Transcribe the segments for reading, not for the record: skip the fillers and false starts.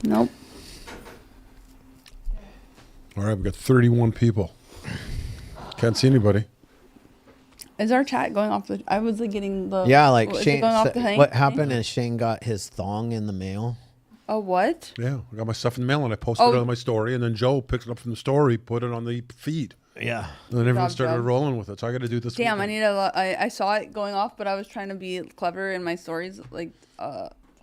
Nope. All right, we've got 31 people. Can't see anybody. Is our chat going off the... I was like getting the... Yeah, like is it Shane. going off the What happened is Shane got his thong in the mail. Oh, what? Yeah, I got my stuff in the mail and I posted it on my story, and then Joe picked it up from the story, put it on the feed. Yeah. And then everyone started rolling with it. So I got to do this. Damn, weekend. I saw it going off, but I was trying to be clever in my stories, like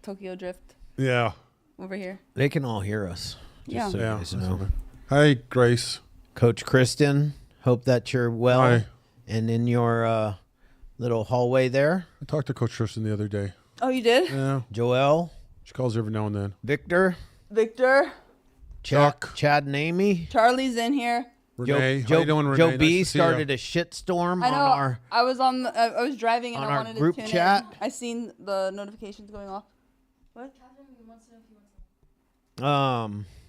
Tokyo Drift Yeah. over here. They can all hear us. Yeah. So you guys know. Hi, Grace. Coach Kristen, hope that you're well. Hi. And in your little hallway there. I talked to Coach Tristan the other day. Oh, you did? Yeah. Joelle. She calls every now and then. Victor. Chuck. Chad and Amy. Charlie's in here. Renee. How you doing, Renee? Joe B Nice to see started ya. a shitstorm I know. on our... I was I was driving and on I our wanted group to tune chat. in. I seen the notifications going off. What?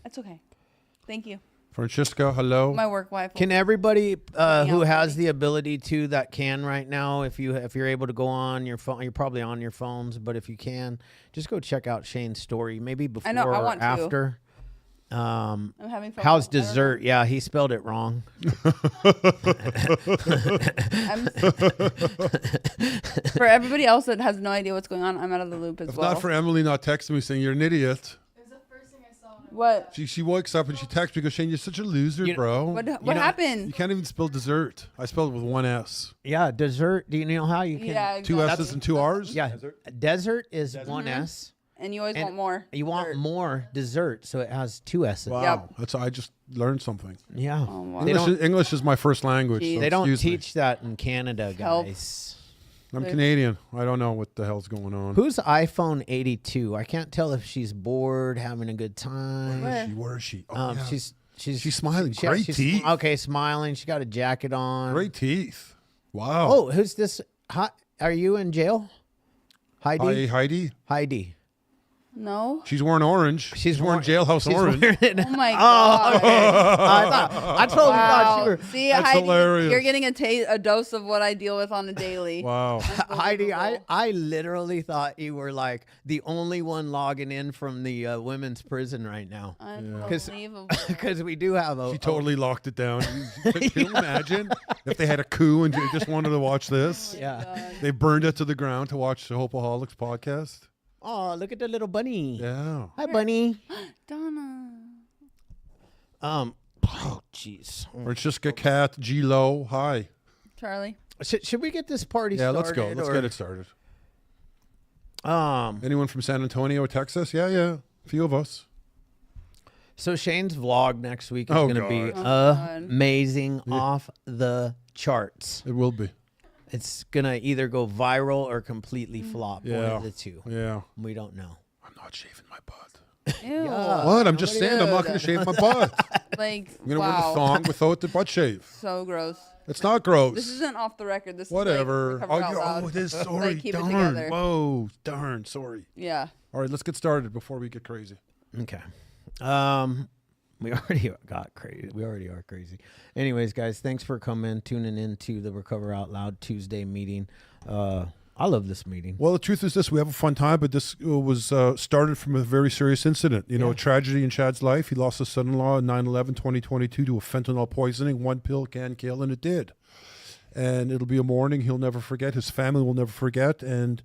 That's okay. Thank you. Francisca, hello. My work wife. Can everybody who out has the ability to that can right now, if you're able to go on your phone, you're probably on your phones, but if you can, just go check out Shane's story, maybe before I or want to. after. I'm having fun. How's dessert? Yeah, he spelled it wrong. For everybody else that has no idea what's going on, I'm out of the loop as If well. not for Emily not texting me saying you're an idiot. What? She wakes up and she texts me, goes, Shane, you're such a loser, bro. What happened? You can't even spell dessert. I spelled it with one S. Yeah, dessert. Do you know how you can? Yeah, Two S's and two R's? Yeah, desert is one S. And you always want more. You want more dessert, so it has two S's. Wow. That's I just learned something. Yeah. Oh, wow. English is my first language. So they don't excuse me. teach that in Canada, Help. guys. I'm Canadian. I don't know what the hell's going on. Who's iPhone 82? I can't tell if she's bored, having a good time. Where is she? Oh, yeah. She's smiling. Great teeth. Okay, smiling. She got a jacket on. Great teeth. Wow. Oh, who's this? Are you in jail? Heidi? Hi, Heidi. Heidi. No. She's wearing orange. She's wearing jailhouse orange. Oh my god. I totally thought you were. See, That's Heidi, hilarious. you're getting a dose of what I deal with on a daily. Wow. Heidi, I literally thought you were like the only one logging in from the women's prison right now. Unbelievable. Because we do have a. She totally locked it down. Can you imagine if they had a coup and they just wanted to watch this? Yeah. They burned it to the ground to watch the Hopeaholics podcast. Oh, look at the little bunny. Yeah. Hi, bunny. Donna. Oh, jeez. Francisca, Cat, G Lo. Hi. Charlie. Should we get this party Yeah, started? let's go. Let's get it started. Um. Anyone from San Antonio, Texas? Yeah. A few of us. So Shane's vlog next week is Oh, going to be God. amazing, off the charts. It will be. It's going to either go viral or completely flop. One of the two. Yeah. We don't know. I'm not shaving my butt. Ew. What? I'm just saying I'm not going to shave my butt. Like, I'm going to wear the thong without the butt shave. So gross. It's not gross. This isn't off the record. This Whatever. is like, Oh, it is. Sorry. Like, keep it darn. together. Whoa. Darn. Sorry. Yeah. All right. Let's get started before we get crazy. Okay. We already got crazy. We already are crazy. Anyways, guys, thanks for tuning in to the Recover Out Loud Tuesday meeting. I love this meeting. Well, the truth is this. We have a fun time, but this was started from a very serious incident. You know, a tragedy in Chad's life. He lost his son-in-law on 9/11/2022 to a fentanyl poisoning. One pill can kill, and it did. And it'll be a morning he'll never forget. His family will never forget. And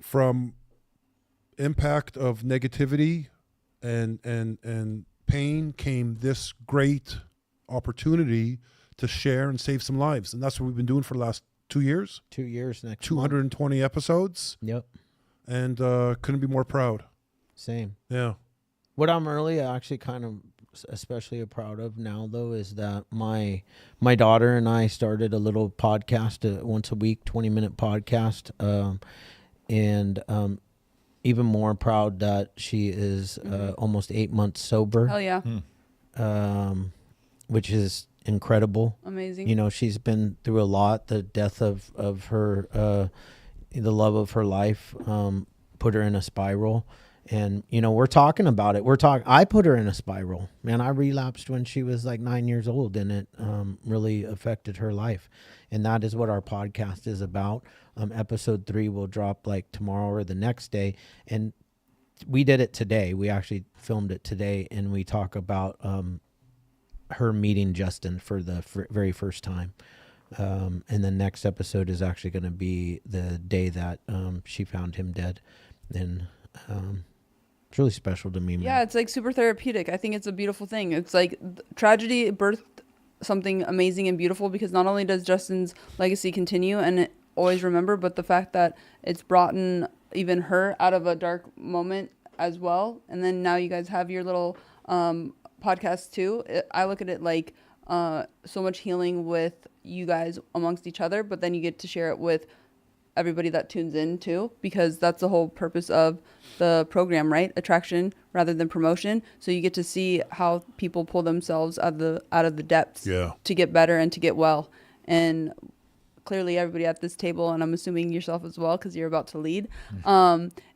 from impact of negativity and pain came this great opportunity to share and save some lives. And that's what we've been doing for the last 2 years. 2 years next 220 episodes. Yep. And couldn't be more proud. Same. Yeah. What I'm really actually kind of especially proud of now, though, is that my daughter and I started a little podcast once a week, 20-minute podcast. And even more proud that she is almost 8 months sober. Hell yeah. Which is incredible. Amazing. You know, she's been through a lot. The death of her, the love of her life, put her in a spiral. And, you know, we're talking about it. I put her in a spiral. Man, I relapsed when she was like 9 years old, and it really affected her life. And that is what our podcast is about. Episode 3 will drop like tomorrow or the next day. And we did it today. We actually filmed it today, and we talk about her meeting Justin for the very first time. And the next episode is actually going to be the day that she found him dead. And it's really special to me, man. Yeah, it's like super therapeutic. I think it's a beautiful thing. It's like tragedy birthed something amazing and beautiful, because not only does Justin's legacy continue and always remember, but the fact that it's brought in even her out of a dark moment as well. And then now you guys have your little podcast too. I look at it like so much healing with you guys amongst each other, but then you get to share it with everybody that tunes in too, because that's the whole purpose of the program, right? Attraction rather than promotion. So you get to see how people pull themselves out of the depths to get better and to get well. And clearly everybody at this table, and I'm assuming yourself as well, because you're about to lead,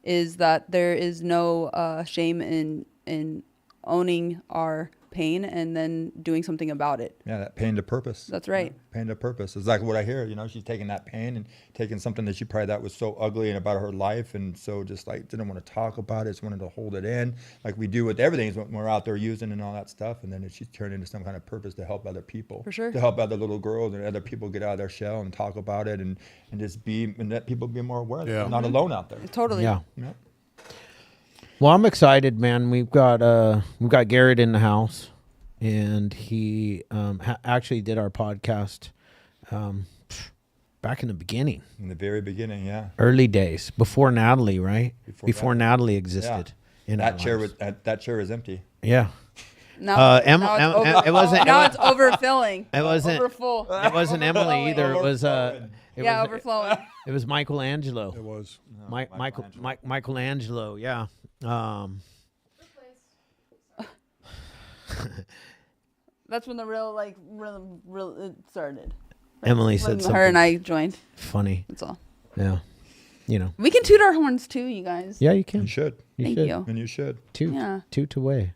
is that there is no shame in owning our pain and then doing something about it. Yeah, that pain to purpose. That's right. Yeah, pain to purpose. It's like what I hear, she's taking that pain and taking something that she probably thought was so ugly and about her life, and so just like didn't want to talk about it, just wanted to hold it in, like we do with everything when we're out there using and all that stuff, and then she's turned into some kind of purpose to help other people. For sure. To help other little girls and other people get out of their shell and talk about it and just be, and let people be more aware that they're not alone out there. Totally. Yeah. Yeah. Well, I'm excited, man. We've got Garrett in the house, and he actually did our podcast back in the beginning. In the very beginning, yeah. Early days, before Natalie, right? Before Natalie existed. Yeah. In That chair was empty. Yeah. Now, it wasn't. now it's overfilling. It wasn't. Overfull. It wasn't Emily either. It was. Overflowing. It was Michelangelo. It was. Michelangelo. Yeah. That's when the real it started. Emily When said something. her and I joined. Funny. That's all. Yeah. We can toot our horns too, you guys. Yeah, you can. You should. Thank should. you. And you should. Toot. Yeah. Toot away.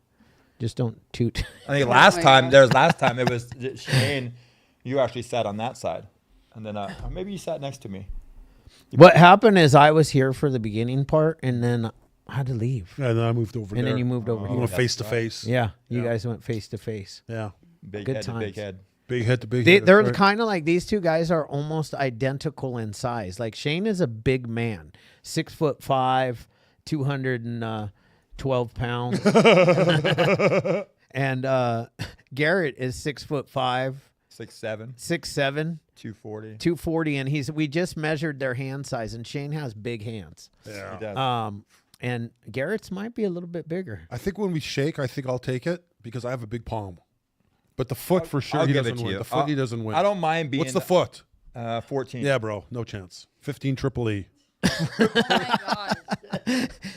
Just don't toot. I think my last time God. it was Shane. You actually sat on that side, and then maybe you sat next to me. What happened is I was here for the beginning part, and then I had to leave. Yeah, and then I moved over there. And then you moved over We here. went face to face. Yeah, you Yeah. guys went face to face. Yeah. Big Good head to big times. head. Big head to big head. They're that's right. kind of like, these two guys are almost identical in size. Like Shane is a big man, 6'5", 212 pounds, and Garrett is 6'5", 6'7", 6'7", 240. 240, and we just measured their hand size, and Shane has big hands. Yeah. He does. And Garrett's might be a little bit bigger. I think when we shake, I think I'll take it because I have a big palm. But the foot for sure, I'll he give it doesn't to win. you. The foot, he doesn't win. I don't mind being. What's the foot? 14. Yeah, bro. No chance. 15 triple E. Oh my God.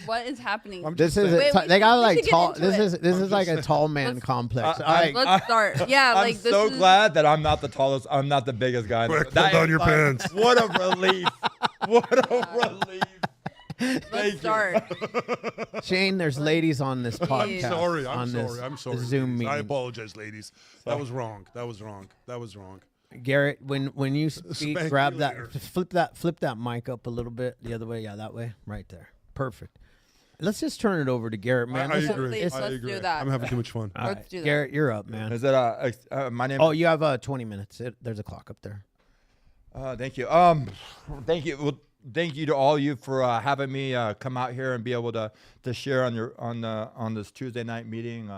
What is happening? This is Wait, they got we like should get tall. into This it. is like a tall man complex. All right. Let's start. Yeah, I'm like this so is glad that I'm not the tallest. I'm not the biggest guy. in the- Quick, pull down your pants. What a relief! What a relief! let's start. Shane, there's ladies on this podcast. I'm sorry. Zoom ladies. I meeting. apologize, ladies. That was wrong. That was wrong. Garrett, when you speak, Spank grab you that, later. flip that mic up a little bit the other way. Yeah, that way, right there. Perfect. Let's just turn it over to Garrett, man. I Let's- agree. Let's I do agree. that. I'm having too much fun. All Let's right, do that. Garrett, you're up, man. Is it my name? Oh, you have 20 minutes. There's a clock up there. Thank you. Thank you. Well, thank you to all of you for having me come out here and be able to share on this Tuesday night meeting.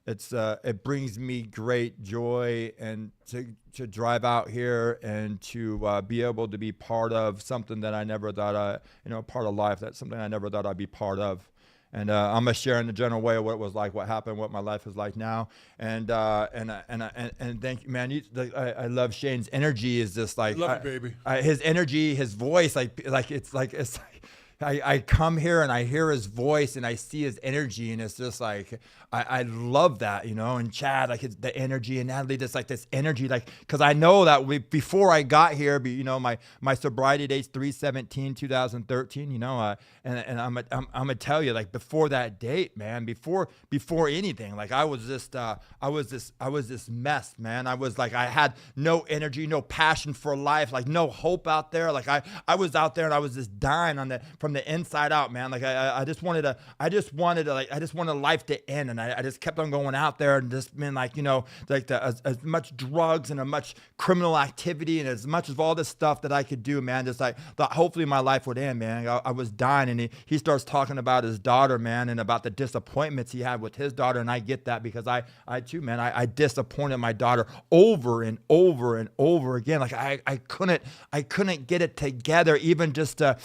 It brings me great joy and to drive out here and to be able to be part of something that I never thought part of life. That's something I never thought I'd be part of. And I'm gonna share in the general way of what it was like, what happened, what my life is like now, and thank you, man. I love Shane's energy. Is just like Love you, baby. his energy, his voice, it's like I come here and I hear his voice and I see his energy, and it's just like I love that, and Chad, like the energy, and Natalie, just like this energy, like, because I know that before I got here, my sobriety date's 3/17/2013, and I'm gonna tell you, like, before that date, man, before anything, like, I was this mess, man. I was like, I had no energy, no passion for life, like no hope out there. Like I was out there and I was just dying from from the inside out, man. Like I just wanted life to end, and I just kept on going out there and just been like, like as much drugs and as much criminal activity and as much of all this stuff that I could do, man. Just like thought hopefully my life would end, man. I was dying, and he starts talking about his daughter, man, and about the disappointments he had with his daughter, and I get that because I too, man, I disappointed my daughter over and over and over again. Like I couldn't get it together, even just to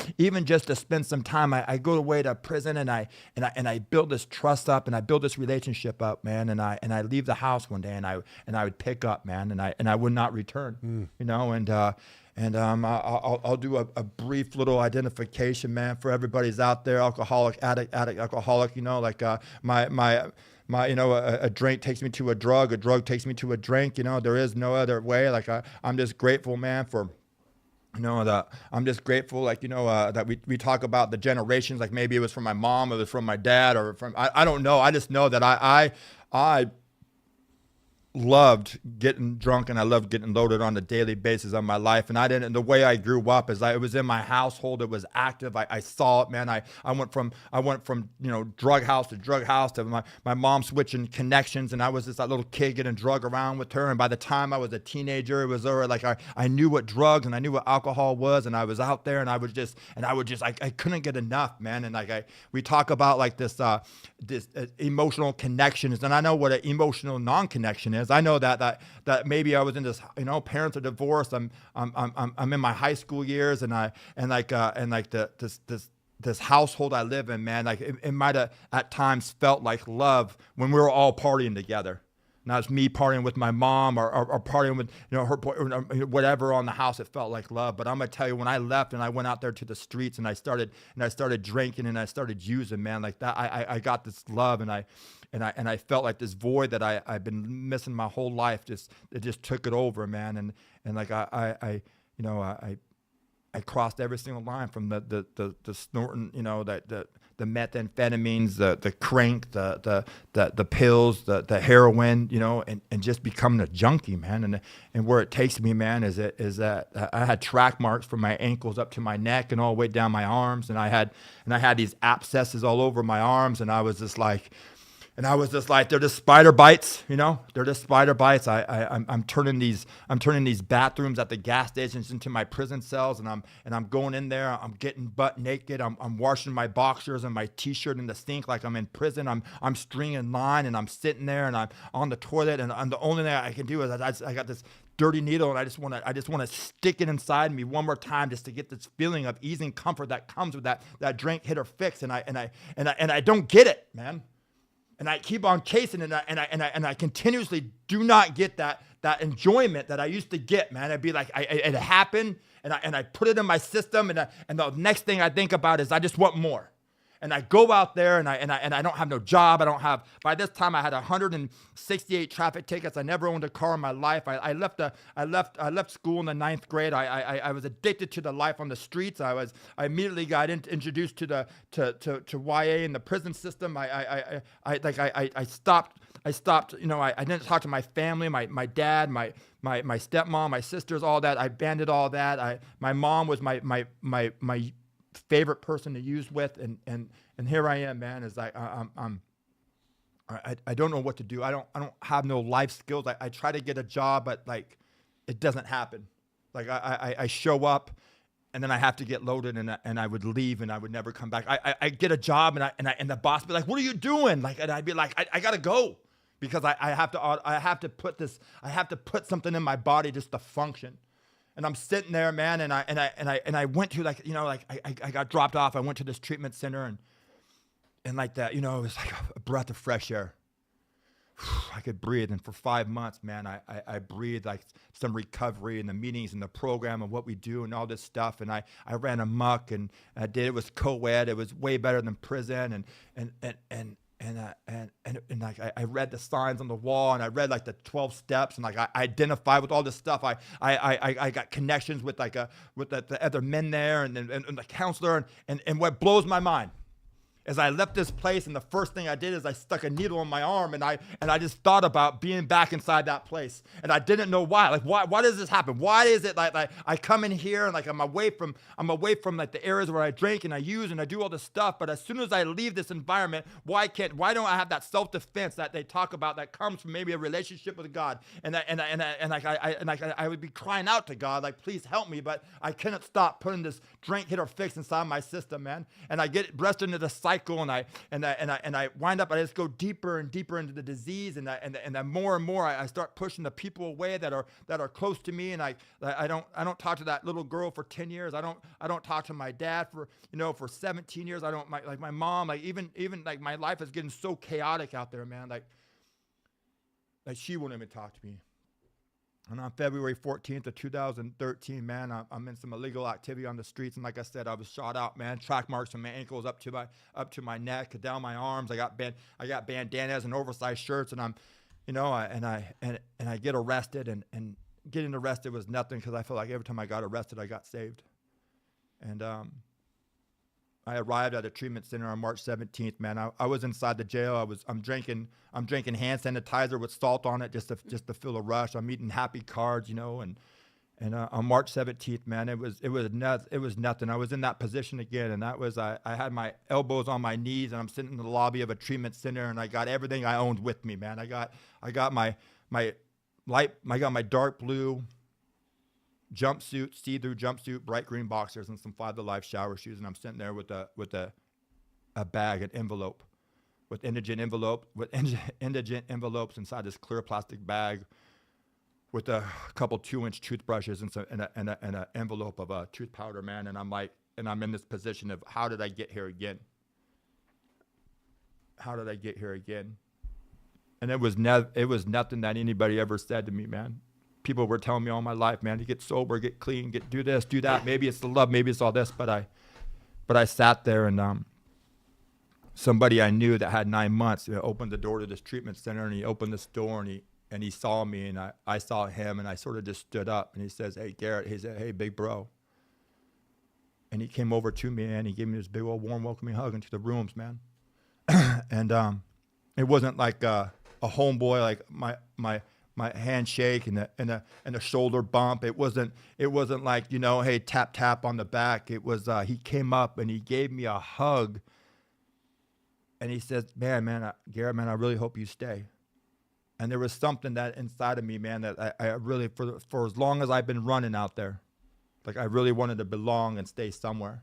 spend some time. I go away to prison, and I build this trust up, and I build this relationship up, man. And I leave the house one day, and I would pick up, man, and I would not return, I'll do a brief little identification, man, for everybody's out there, alcoholic, addict, alcoholic, like a drink takes me to a drug takes me to a drink, there is no other way. Like I'm just grateful, man, for that I'm just grateful, that we talk about the generations, like maybe it was from my mom, or it was from my dad, or from, I don't know. I just know that I loved getting drunk, and I loved getting loaded on a daily basis of my life. And the way I grew up is it was in my household. It was active. I saw it, man. I went from drug house to drug house, to my mom switching connections, and I was just that little kid getting drug around with her. And by the time I was a teenager, it was already like I knew what drugs and I knew what alcohol was, and I was out there, and I couldn't get enough, man. And we talk about like this emotional connections, and I know what an emotional non-connection is. I know that maybe I was in this, parents are divorced. I'm in my high school years, this household I live in, man, like it might have at times felt like love when we were all partying together. Now it's me partying with my mom, or partying with her boy, or whatever on the house. It felt like love. But I'm gonna tell you, when I left and I went out there to the streets, and I started drinking, and I started using, man, like that, I got this love, and I felt like this void that I've been missing my whole life. It just took it over, man. And like I crossed every single line, from the snorting, the methamphetamines, the crank, the pills, the heroin, and just becoming a junkie, man. And where it takes me, man, is that I had track marks from my ankles up to my neck and all the way down my arms, and I had these abscesses all over my arms, and I was just like, they're just spider bites, they're just spider bites. I'm turning these bathrooms at the gas stations into my prison cells, and I'm going in there, I'm getting butt naked, I'm washing my boxers and my t-shirt in the sink like I'm in prison. I'm stringing line, and I'm sitting there, and I'm on the toilet, and the only thing I can do is I got this dirty needle, and I just want to stick it inside me one more time, just to get this feeling of ease and comfort that comes with that drink hit or fix. And I don't get it, man. And I keep on chasing, and I continuously do not get that enjoyment that I used to get, man. I'd be like, it happened, and I put it in my system, and the next thing I think about is I just want more. And I go out there, and I don't have no job. By this time I had 168 traffic tickets. I never owned a car in my life. I left school in the 9th grade. I was addicted to the life on the streets. I immediately got introduced to YA in the prison system. I stopped. I didn't talk to my family, my dad, my stepmom, my sisters, all that. I abandoned all that. My mom was my favorite person to use with, and here I am, man. Is I don't know what to do. I don't have no life skills. I try to get a job, but like it doesn't happen. Like I show up, and then I have to get loaded, and I would leave, and I would never come back. I get a job, and the boss would be like, "What are you doing?" Like, and I'd be like, "I gotta go," because I have to put something in my body just to function. And I'm sitting there, man, and I went to I got dropped off. I went to this treatment center, and like that, it was like a breath of fresh air. I could breathe, and for 5 months, man, I breathed like some recovery and the meetings and the program and what we do and all this stuff. And I ran amok, and I did. It was co-ed. It was way better than prison, and like I read the signs on the wall, and I read like the 12 steps, and like I identified with all this stuff. I got connections with the other men there, and the counselor, and what blows my mind as I left this place, and the first thing I did is I stuck a needle in my arm, and I just thought about being back inside that place, and I didn't know why. Like, why does this happen? Why is it like I come in here and like I'm away from like the areas where I drink and I use and I do all this stuff, but as soon as I leave this environment, why don't I have that self-defense that they talk about that comes from maybe a relationship with God? And I would be crying out to God, like, please help me, but I couldn't stop putting this drink, hit or fix inside my system, man. And I get pressed into the cycle, and I wind up, I just go deeper and deeper into the disease, and then more and more I start pushing the people away that are close to me, and I don't talk to that little girl for 10 years. I don't talk to my dad for 17 years. I don't like my mom, like even like my life is getting so chaotic out there, man. Like she won't even talk to me. And on February 14th of 2013, man, I'm in some illegal activity on the streets, and like I said, I was shot out, man. Track marks from my ankles up to my neck, down my arms. I got bandanas and oversized shirts, and I get arrested, and getting arrested was nothing, because I felt like every time I got arrested, I got saved. And I arrived at a treatment center on March 17th, man. I was inside the jail. I'm drinking hand sanitizer with salt on it just to feel a rush. I'm eating happy cards, and on March 17th, man, it was nothing. I was in that position again, and that was I had my elbows on my knees, and I'm sitting in the lobby of a treatment center, and I got everything I owned with me, man. I got my dark blue jumpsuit, see-through jumpsuit, bright green boxers, and some Five to Life shower shoes, and I'm sitting there with a bag, an envelope, with indigent envelopes inside this clear plastic bag, with a couple 2-inch toothbrushes and an envelope of tooth powder, man. And I'm in this position of, how did I get here again? How did I get here again? And it was nothing that anybody ever said to me, man. People were telling me all my life, man, to get sober, get clean, do this, do that. Maybe it's the love, maybe it's all this. But I sat there, and somebody I knew that had 9 months opened the door to this treatment center, and he opened this door, and he saw me, and I saw him, and I sort of just stood up, and he says, "Hey, Garrett," he said, "Hey, big bro." And he came over to me, and he gave me this big old warm welcoming hug into the rooms, man. And it wasn't like a homeboy, like my handshake and a shoulder bump. It wasn't like, hey, tap on the back. It was he came up and he gave me a hug, and he said, man, Garrett, man, I really hope you stay. And there was something that inside of me, man, that I really, for as long as I've been running out there, like, I really wanted to belong and stay somewhere.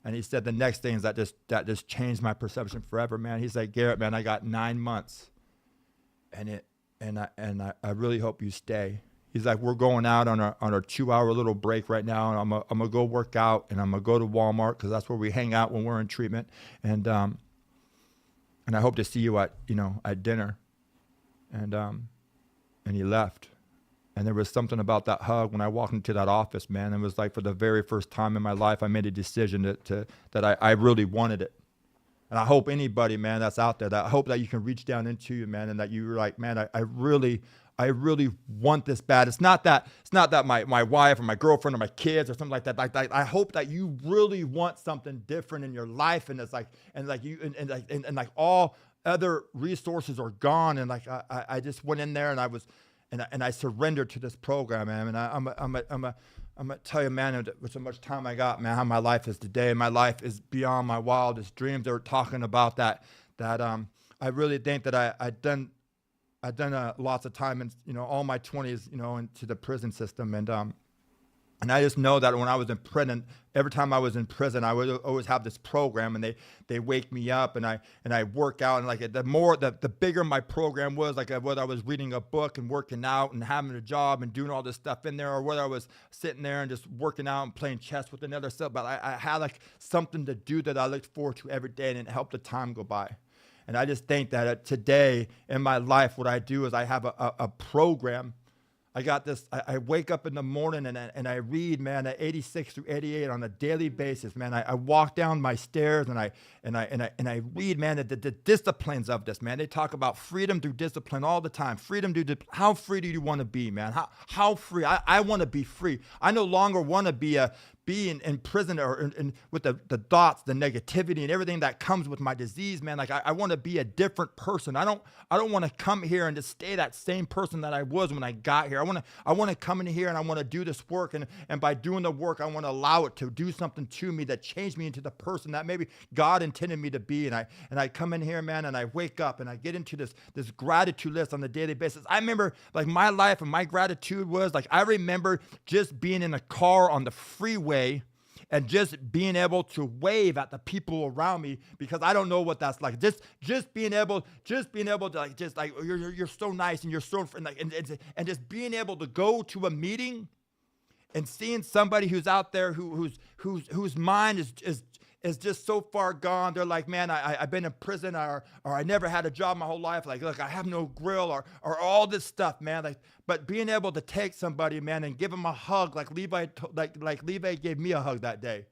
And he said the next thing is that just changed my perception forever, man. He's like, "Garrett, man, I got 9 months, and I really hope you stay." He's like, "We're going out on our 2-hour little break right now, and I'm gonna go work out, and I'm gonna go to Walmart, because that's where we hang out when we're in treatment, and I hope to see you at dinner." And he left. And there was something about that hug when I walked into that office, man. It was like, for the very first time in my life, I made a decision that I really wanted it. And I hope anybody, man, that's out there, that I hope that you can reach down into you, man, and that you're like, man, I really want this bad. It's not that my wife or my girlfriend or my kids or something like that. Like I hope that you really want something different in your life, and it's like, and all other resources are gone. And like I just went in there, and I surrendered to this program, man. And I'm gonna tell you, man, with so much time I got, man, how my life is today. My life is beyond my wildest dreams. They were talking about that I really think that I'd done lots of time in all my 20s, into the prison system, and I just know that when I was in prison, every time I was in prison, I would always have this program, and they wake me up, and I work out, and like the bigger my program was, like whether I was reading a book and working out and having a job and doing all this stuff in there, or whether I was sitting there and just working out and playing chess with another stuff, but I had like something to do that I looked forward to every day, and it helped the time go by. And I just think that today in my life, what I do is I have a program. I got this. I wake up in the morning and I read, man, at 86 through 88 on a daily basis, man. I walk down my stairs and I read, man, the disciplines of this, man. They talk about freedom through discipline all the time. How free do you want to be, man? How free? I want to be free. I no longer want to be being in prison or with the thoughts, the negativity, and everything that comes with my disease, man. Like I want to be a different person. I don't want to come here and just stay that same person that I was when I got here. I want to come in here and I want to do this work, and by doing the work, I want to allow it to do something to me that changed me into the person that maybe God intended me to be. And I come in here, man, and I wake up and I get into this gratitude list on a daily basis. I remember like my life and my gratitude was like, I remember just being in a car on the freeway and just being able to wave at the people around me, because I don't know what that's like. Just being able to like, just like, you're so nice and you're so, like, and just being able to go to a meeting and seeing somebody who's out there whose mind is just so far gone. They're like, man, I've been in prison, or I never had a job my whole life. Like, look, I have no grill, or all this stuff, man. Like, but being able to take somebody, man, and give them a hug, like Levi, like Levi gave me a hug that day.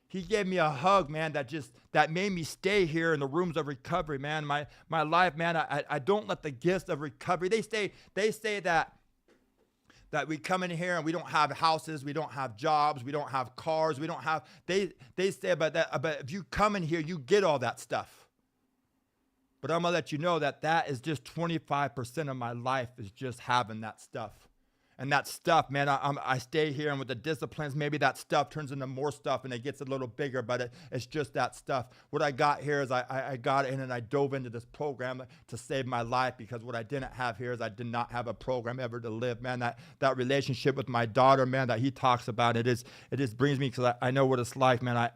He gave me a hug, man, that made me stay here in the rooms of recovery, man. My life, man, I don't let the gifts of recovery. They say that we come in here and we don't have houses, we don't have jobs, we don't have cars, we don't have, they say about that, but if you come in here, you get all that stuff. But I'm gonna let you know that is just 25% of my life, is just having that stuff. And that stuff, man, I stay here, and with the disciplines, maybe that stuff turns into more stuff and it gets a little bigger, but it's just that stuff. What I got here is I got in and I dove into this program to save my life, because what I didn't have here is I did not have a program ever to live, man. That relationship with my daughter, man, that he talks about, it just brings me, because I know what it's like, man.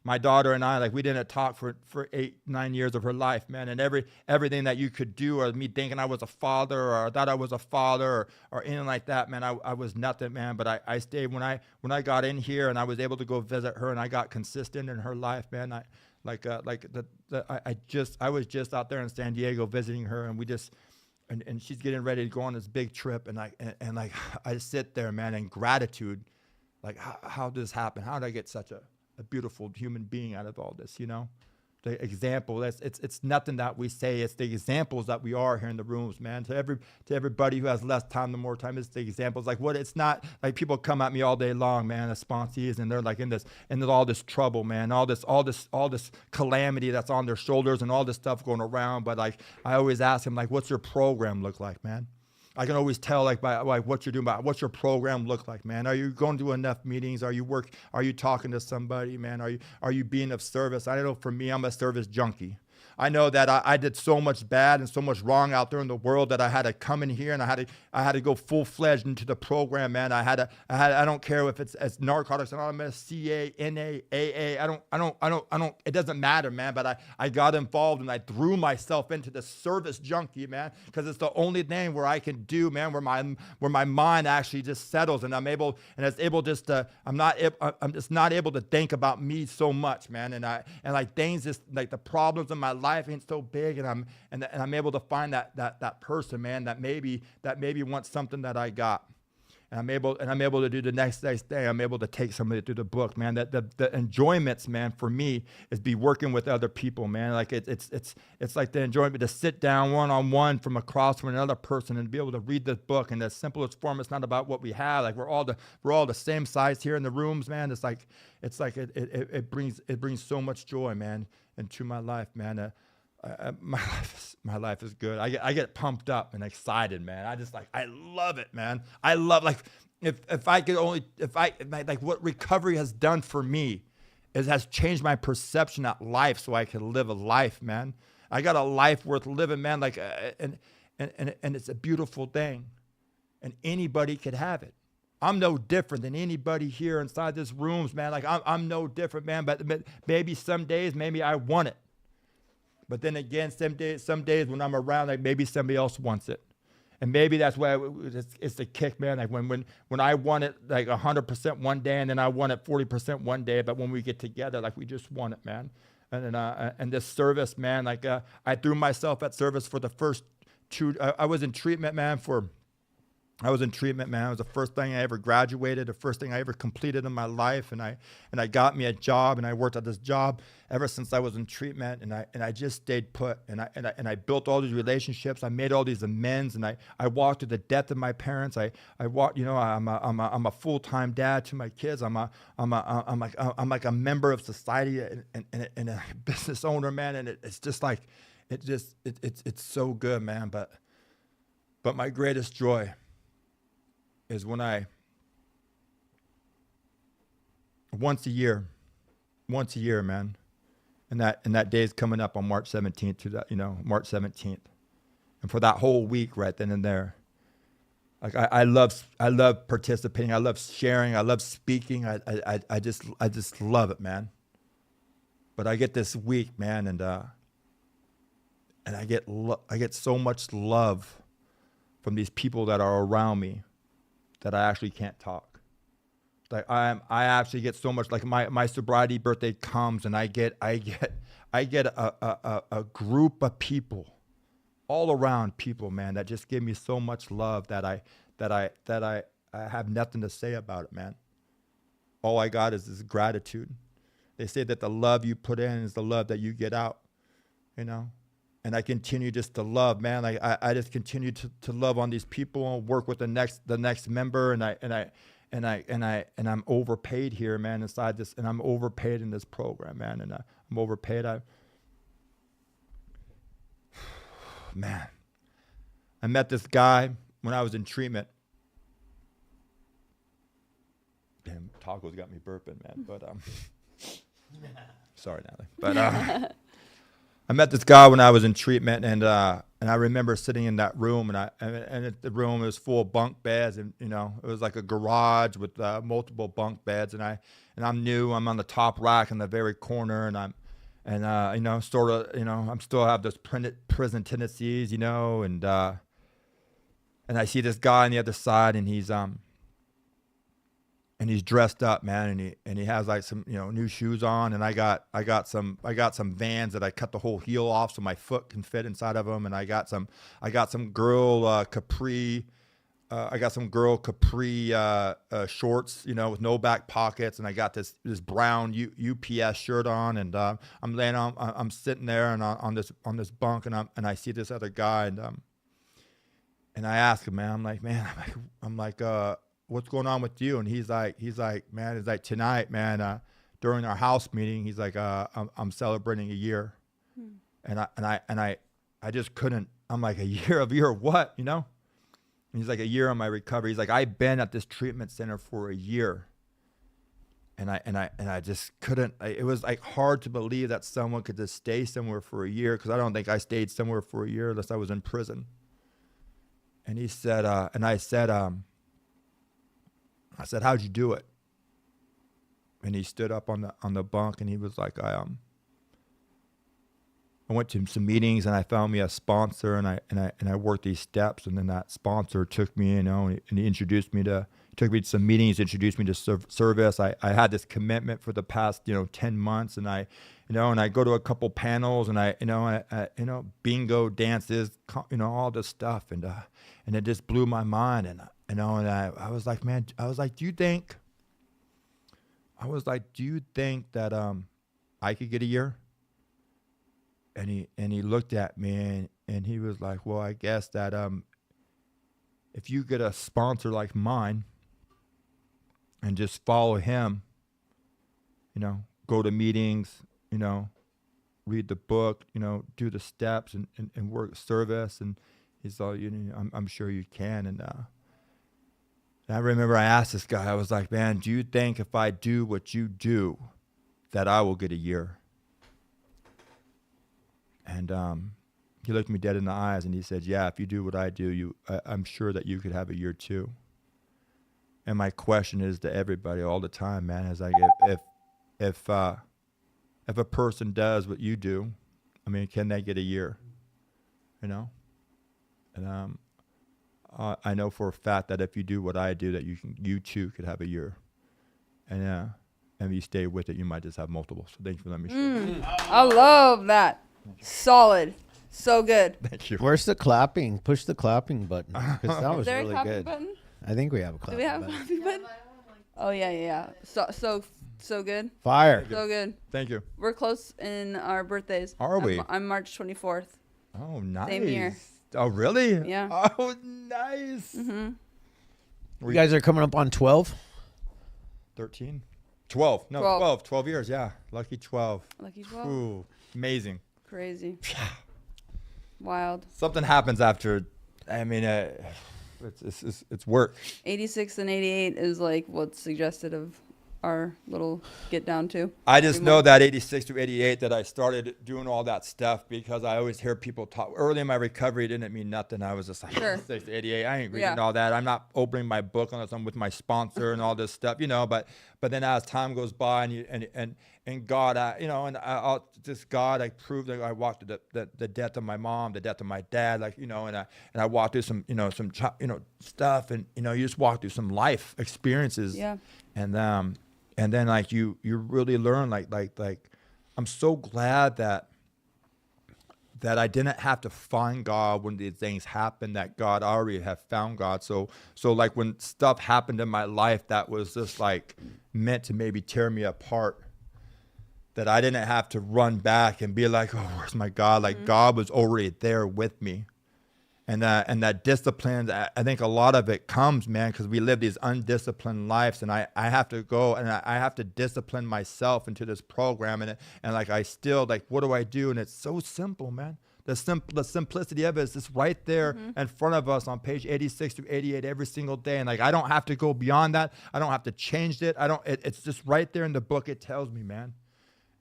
My daughter and I, like, we didn't talk for 8-9 years of her life, man. And everything that you could do, or me thinking I was a father, or I thought I was a father, or anything like that, man, I was nothing, man. But I stayed when I got in here and I was able to go visit her, and I got consistent in her life, man. I was just out there in San Diego visiting her, and we just, and she's getting ready to go on this big trip, and I sit there, man, in gratitude, like, how did this happen? How did I get such a beautiful human being out of all this, you know? The example, it's nothing that we say, it's the examples that we are here in the rooms, man. To everybody who has less time, the more time, it's the examples. Like, what, it's not like people come at me all day long, man, as sponsees, and they're like in all this trouble, man, all this calamity that's on their shoulders, and all this stuff going around. But like, I always ask them, like, what's your program look like, man? I can always tell, like, by like what you're doing, by what's your program look like, man? Are you going to enough meetings? Are you talking to somebody, man? Are you being of service? I know for me, I'm a service junkie. I know that I did so much bad and so much wrong out there in the world that I had to come in here, and I had to go full-fledged into the program, man. I don't care if it's Narcotics Anonymous, CA, NA, AA. I don't, it doesn't matter, man. But I got involved, and I threw myself into the service junkie, man, because it's the only thing where I can do, man, where my mind actually just settles, and I'm just not able to think about me so much, man. And like things just like the problems in my life ain't so big, and I'm able to find that person, man, that maybe wants something that I got, and I'm able to do the next day. I'm able to take somebody through the book, man. That the enjoyments, man, for me is be working with other people, man. Like it's like the enjoyment to sit down one-on-one from across from another person and be able to read this book in the simplest form. It's not about what we have. Like we're all the same size here in the rooms, man. It brings so much joy, man, into my life, man. My life is good. I get pumped up and excited, man. I love it, man. I love, like, if I could only, like what recovery has done for me is has changed my perception of life, so I can live a life, man. I got a life worth living, man. Like, and it's a beautiful thing, and anybody could have it. I'm no different than anybody here inside this rooms, man. Like, I'm no different, man. But maybe some days, maybe I want it. But then again, some days when I'm around, like, maybe somebody else wants it. And maybe that's why it's the kick, man. Like when I want it like 100% one day, and then I want it 40% one day. But when we get together, like, we just want it, man. And this service, man, like I threw myself at service for the first 2. I was in treatment, man, for I was in treatment, man. It was the first thing I ever graduated, the first thing I ever completed in my life, and I got me a job, and I worked at this job ever since I was in treatment, and I just stayed put, and I built all these relationships. I made all these amends, and I walked through the death of my parents. I walked, you know, I'm a full-time dad to my kids. I'm like a member of society and a business owner, man. And it's just like it's so good, man. But my greatest joy is when I once a year, man, and that day is coming up on March 17th to that, you know, March 17th, and for that whole week, right then and there, like I love participating, I love sharing, I love speaking, I just love it, man. But I get this week, man, and I get so much love from these people that are around me that I actually can't talk. Like I actually get so much, like my sobriety birthday comes, and I get a group of people, all around people, man, that just give me so much love that I have nothing to say about it, man. All I got is this gratitude. They say that the love you put in is the love that you get out, you know. And I continue just to love, man. Like I just continue to love on these people and work with the next member, and I'm overpaid here, man, inside this, and I'm overpaid in this program, man, and I'm overpaid. Man, I met this guy when I was in treatment. Damn, tacos got me burping, man. But sorry, Natalie. But I met this guy when I was in treatment, and I remember sitting in that room, and the room was full of bunk beds, and you know, it was like a garage with multiple bunk beds, and I'm new, I'm on the top rack in the very corner, and you know, sort of, you know, I'm still have those prison tendencies, you know, and I see this guy on the other side, and he's dressed up, man, and he has like some, you know, new shoes on, and I got some Vans that I cut the whole heel off so my foot can fit inside of them, and I got some girl capri shorts, you know, with no back pockets, and I got this brown UPS shirt on, and I'm sitting there and on this bunk, and I see this other guy, and I ask him, man, I'm like what's going on with you? And he's like, man, it's like tonight, man, during our house meeting, he's like, I'm celebrating a year. And I just couldn't, I'm like, a year of what, you know? And he's like, a year on my recovery. He's like, I've been at this treatment center for a year. And I just couldn't, it was like hard to believe that someone could just stay somewhere for a year, because I don't think I stayed somewhere for a year unless I was in prison. And he said, I said, how'd you do it? And he stood up on the bunk, and he was like, I went to some meetings, and I found me a sponsor, and I worked these steps, and then that sponsor took me, you know, and he took me to some meetings, introduced me to service. I had this commitment for the past, you know, 10 months, and I go to a couple panels, and I bingo dances, you know, all this stuff, and it just blew my mind, and I was like, man, do you think that I could get a year? And he looked at me, and he was like, well, I guess that if you get a sponsor like mine and just follow him, you know, go to meetings, you know, read the book, you know, do the steps and work service, and he's all, you know, I'm sure you can. And I remember I asked this guy, I was like, man, do you think if I do what you do that I will get a year? And he looked me dead in the eyes, and he said, yeah, if you do what I do, I'm sure that you could have a year too. And my question is to everybody all the time, man, is like, if a person does what you do, I mean, can they get a year? You know? And I know for a fact that if you do what I do, that you too could have a year. And if you stay with it, you might just have multiple. So thank you for letting me share. I love that. Solid. So good. Thank you. Where's the clapping? Push the clapping button because that Is was there a really clapping good. button? I think we have a Do clapping we have a button. clapping button? Oh yeah. So good. Fire. So good. Thank you. We're close in our birthdays. Are we? I'm March 24th. Oh, nice. Same here. Oh, really? Yeah. Oh, nice. Mm-hmm. You guys are coming up on 12. 13? 12. No, 12. 12. 12 years, yeah. Lucky 12. Lucky 12. Ooh, amazing. Crazy. Wild. Something happens after, I mean, it's work. 86 and 88 is like what's suggested of our little get down to. I just Pretty know much. that 86 to 88 that I started doing all that stuff because I always hear people talk. Early in my recovery, it didn't mean nothing. I was just like, Sure. 86 to 88. I ain't reading Yeah. all that. I'm not opening my book unless I'm with my sponsor and all this stuff, you know. But then as time goes by and God, I'll just God, I proved that I walked the death of my mom, the death of my dad, like, you know, and I walked through some stuff, and you just walk through some life experiences. Yeah. And then like you really learn like I'm so glad that I didn't have to find God when these things happened, that God already had found God. So like when stuff happened in my life that was just like meant to maybe tear me apart, that I didn't have to run back and be like, oh, where's my God? Like God was already there with me. And that discipline, I think a lot of it comes, man, because we live these undisciplined lives, and I have to go and I have to discipline myself into this program, and like I still like, what do I do? And it's so simple, man. The simplicity of it is just right there in front of us on page 86 to 88 every single day, and like I don't have to go beyond that. I don't have to change it. It's just right there in the book. It tells me, man,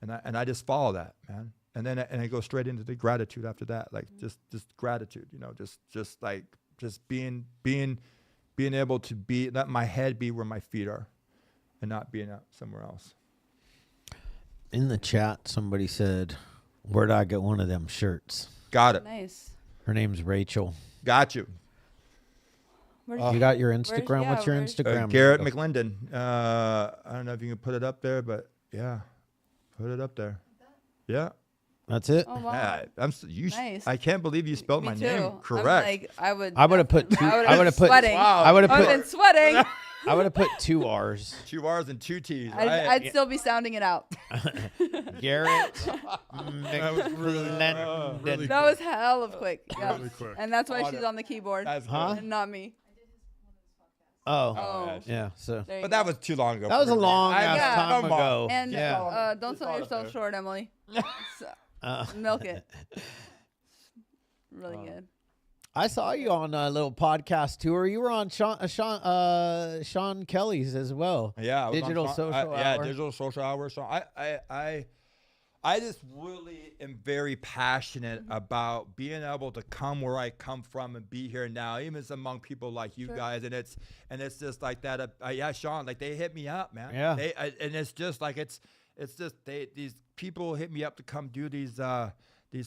and I just follow that, man. And then I go straight into the gratitude after that, like just gratitude, just being able to let my head be where my feet are, and not being out somewhere else. In the chat, somebody said, "Where'd I get one of them shirts?" Got it. Nice. Her name's Rachel. Got you. Where's You got your Instagram? What's your where's- Instagram? Garrett handle? McLendon. I don't know if you can put it up there, but yeah, put it up there. Yeah. That's it. Oh wow. Yeah, Nice. I can't believe you spelled Me my too. name I'm correct. like, I would have put two. I would have put sweating. Wow. I would have I would put. have been sweating. I would have put 2 R's. 2 R's and 2 T's. I'd still be sounding it out. Garrett. That was really That was hell of quick. Yeah. Really quick. And that's why she's on the keyboard. That's Huh? good. And not me. Oh, Oh. yeah. So There you But go. that was too long ago. that was a long Yeah. ass time Come on. ago. And yeah. don't sell yourself short, Emily. Milk it. Really good. I saw you on a little podcast tour. You were on Sean Kelly's as well. Yeah, I was on Digital Social Hour. Digital Social Hour. So I just really am very passionate about being able to come where I come from and be here now, even as among people like you guys. And it's just like that. Yeah, Sean, like they hit me up, man. Yeah. And it's just like it's just these people hit me up to come do these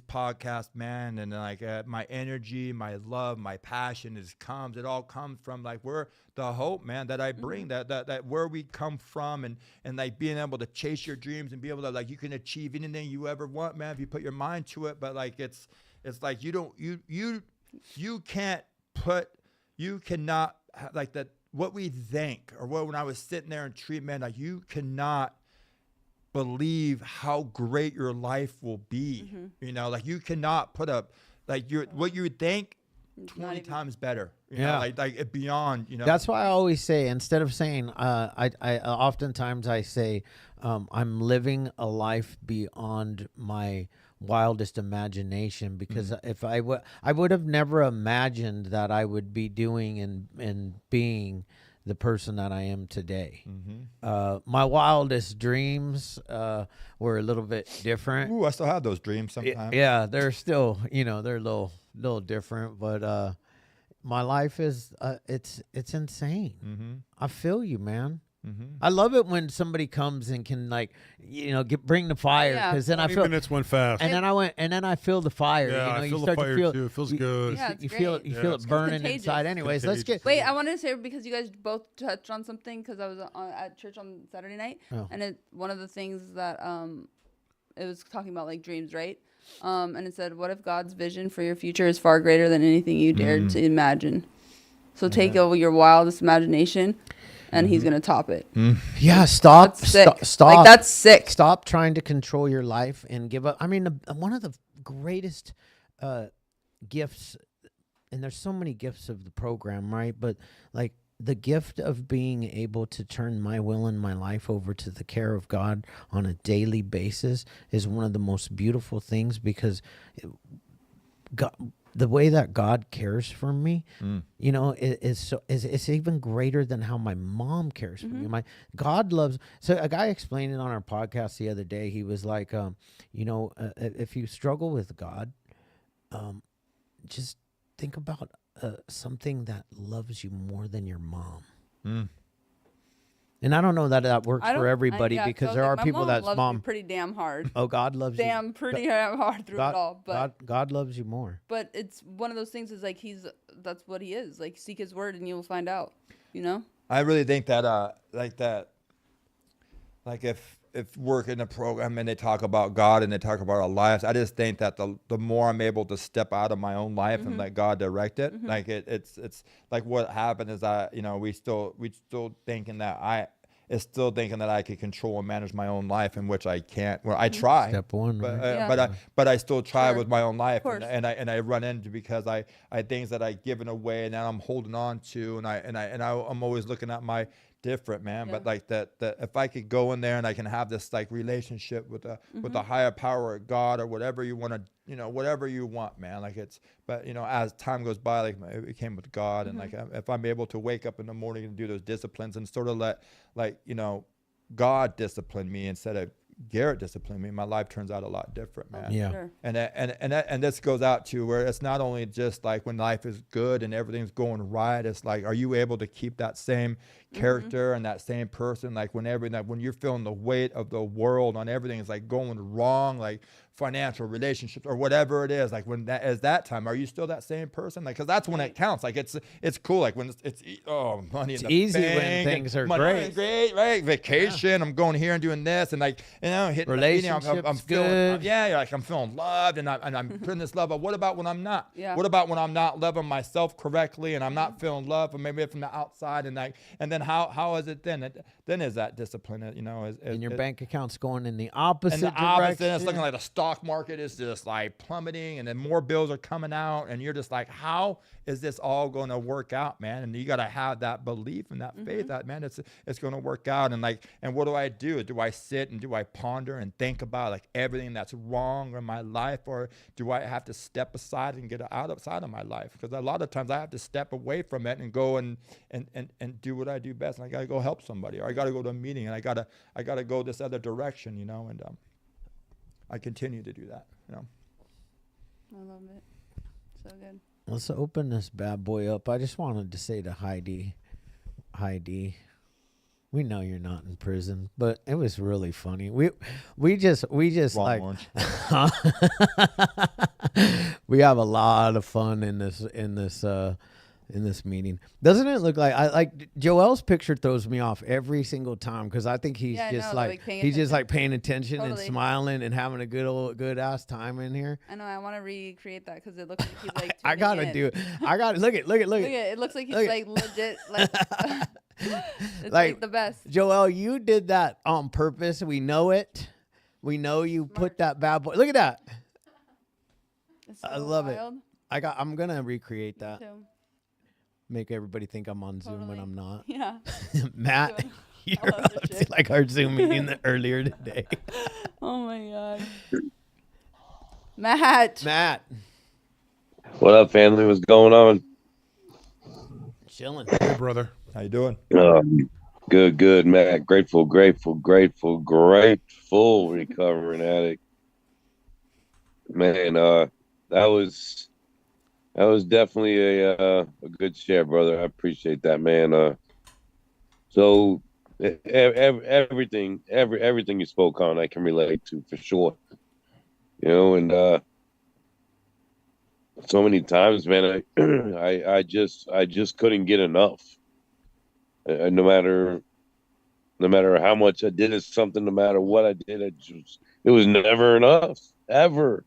podcasts, man, and like my energy, my love, my passion it all comes from like where the hope, man, that I bring, that where we come from, and like being able to chase your dreams and be able to like you can achieve anything you ever want, man, if you put your mind to it. But like it's like you cannot like that what we think or what when I was sitting there in treatment, like you cannot believe how great your life will be. You know, like you cannot put up like what you would think 20 times better. You know, like beyond, you know. That's why I always say, instead of saying, I oftentimes I say, I'm living a life beyond my wildest imagination, because if I would have never imagined that I would be doing and being the person that I am today. My wildest dreams were a little bit different. Ooh, I still have those dreams sometimes. Yeah, they're still, they're a little different, but my life is it's insane. I feel you, man. I love it when somebody comes and can bring the fire, because then I 20 feel minutes went fast. and then I feel the fire. Yeah, I feel the start fire to feel too. It feels good. Yeah, it's you feel great. it burning contagious. inside. Anyways, let's get. Wait, I wanted to say, because you guys both touched on something, because I was at church on Saturday night, Oh. and one of the things that it was talking about like dreams, right? And it said, "What if God's vision for your future is far greater than anything you dared to imagine? So take over your wildest imagination, and He's gonna top it." Yeah, stop. That's sick. Stop. Like, that's sick. Stop trying to control your life and give up. I mean, one of the greatest gifts, and there's so many gifts of the program, right? But like the gift of being able to turn my will and my life over to the care of God on a daily basis is one of the most beautiful things, because God, the way that God cares for me, you know, is it's even greater than how my mom cares for me. My God loves. So a guy explained it on our podcast the other day. He was like, you know, if you struggle with God, just think about something that loves you more than your mom. And I don't know that that works for everybody, because there are people that's loves me pretty damn hard. Oh, God loves you. Pretty damn hard through it all. But God loves you more. But it's one of those things. Is like that's what He is. Like, seek His word and you will find out. You know. I really think that like if work in a program and they talk about God and they talk about our lives, I just think that the more I'm able to step out of my own life and let God direct it, like it's like what happened is we still thinking that is still thinking that I could control and manage my own life, in which I can't. Well, I try. Step one, but right? but I still try Sure. with my own life, Of course. and I run into, because I things that I given away and now I'm holding on to, and I'm always looking at my different, man. But like that if I could go in there and I can have this like relationship with the higher power of God, or whatever you want to, whatever you want, man. Like but as time goes by, like it came with God, and like if I'm able to wake up in the morning and do those disciplines and sort of let God discipline me instead of Garrett discipline me, my life turns out a lot different, man. Yeah. Sure. And this goes out to where it's not only just like when life is good and everything's going right, it's like, are you able to keep that same character and that same person, like when you're feeling the weight of the world on everything is like going wrong, like financial relationships or whatever it is, like when that is that time, are you still that same person? Like, because that's when it counts. Like it's cool, like when it's money It's in the easy bank, when things are great, right? Vacation, I'm going here and doing this, and like hitting relationships, I'm feeling good. like I'm feeling loved, and I'm putting this love. But what about when I'm not? Yeah. What about when I'm not loving myself correctly and I'm not feeling love, or maybe from the outside, and then how is it then? Then is that discipline? And your bank account's going in the opposite and the direction. opposite, it's looking like the stock market is just like plummeting, and then more bills are coming out, and you're just like, how is this all going to work out, man? And you got to have that belief and that faith that, man, it's going to work out. And what do I do? Do I sit and do I ponder and think about like everything that's wrong in my life, or do I have to step aside and get outside of my life? Because a lot of times I have to step away from it and go and do what I do best. And I got to go help somebody, or I got to go to a meeting, and I got to go this other direction, and I continue to do that, I love it. So good. Let's open this bad boy up. I just wanted to say to Heidi, we know you're not in prison, but it was really funny. We just Wrong like orange. we have a lot of fun in this meeting. Doesn't it look like Joel's picture throws me off every single time, because I think he's just paying attention and Totally. smiling and having a good ass time in here. I know. I want to recreate that because it looks like he's like. I gotta tuning in. do it. I got to look at. Look at it. Looks like he's Look like legit. Like it's Like- like the best. Joel, you did that on purpose. We know it. We know you put that bad boy. Look at that. It's I so love it. wild. I'm gonna recreate that. So, Make everybody think I'm on Zoom when Totally. I'm not. yeah. Matt, Doing you're all of the on shit. like our Zoom meeting earlier today. Oh my god. Matt. Matt, What up, family? What's going on? chilling. Hey, brother. How you doing? Good, Matt. Grateful. Recovering addict. Man, that was definitely a good share, brother. I appreciate that, man. So everything you spoke on, I can relate to for sure. And so many times, man, I just couldn't get enough. No matter how much I did something, no matter what I did, it was never enough, ever.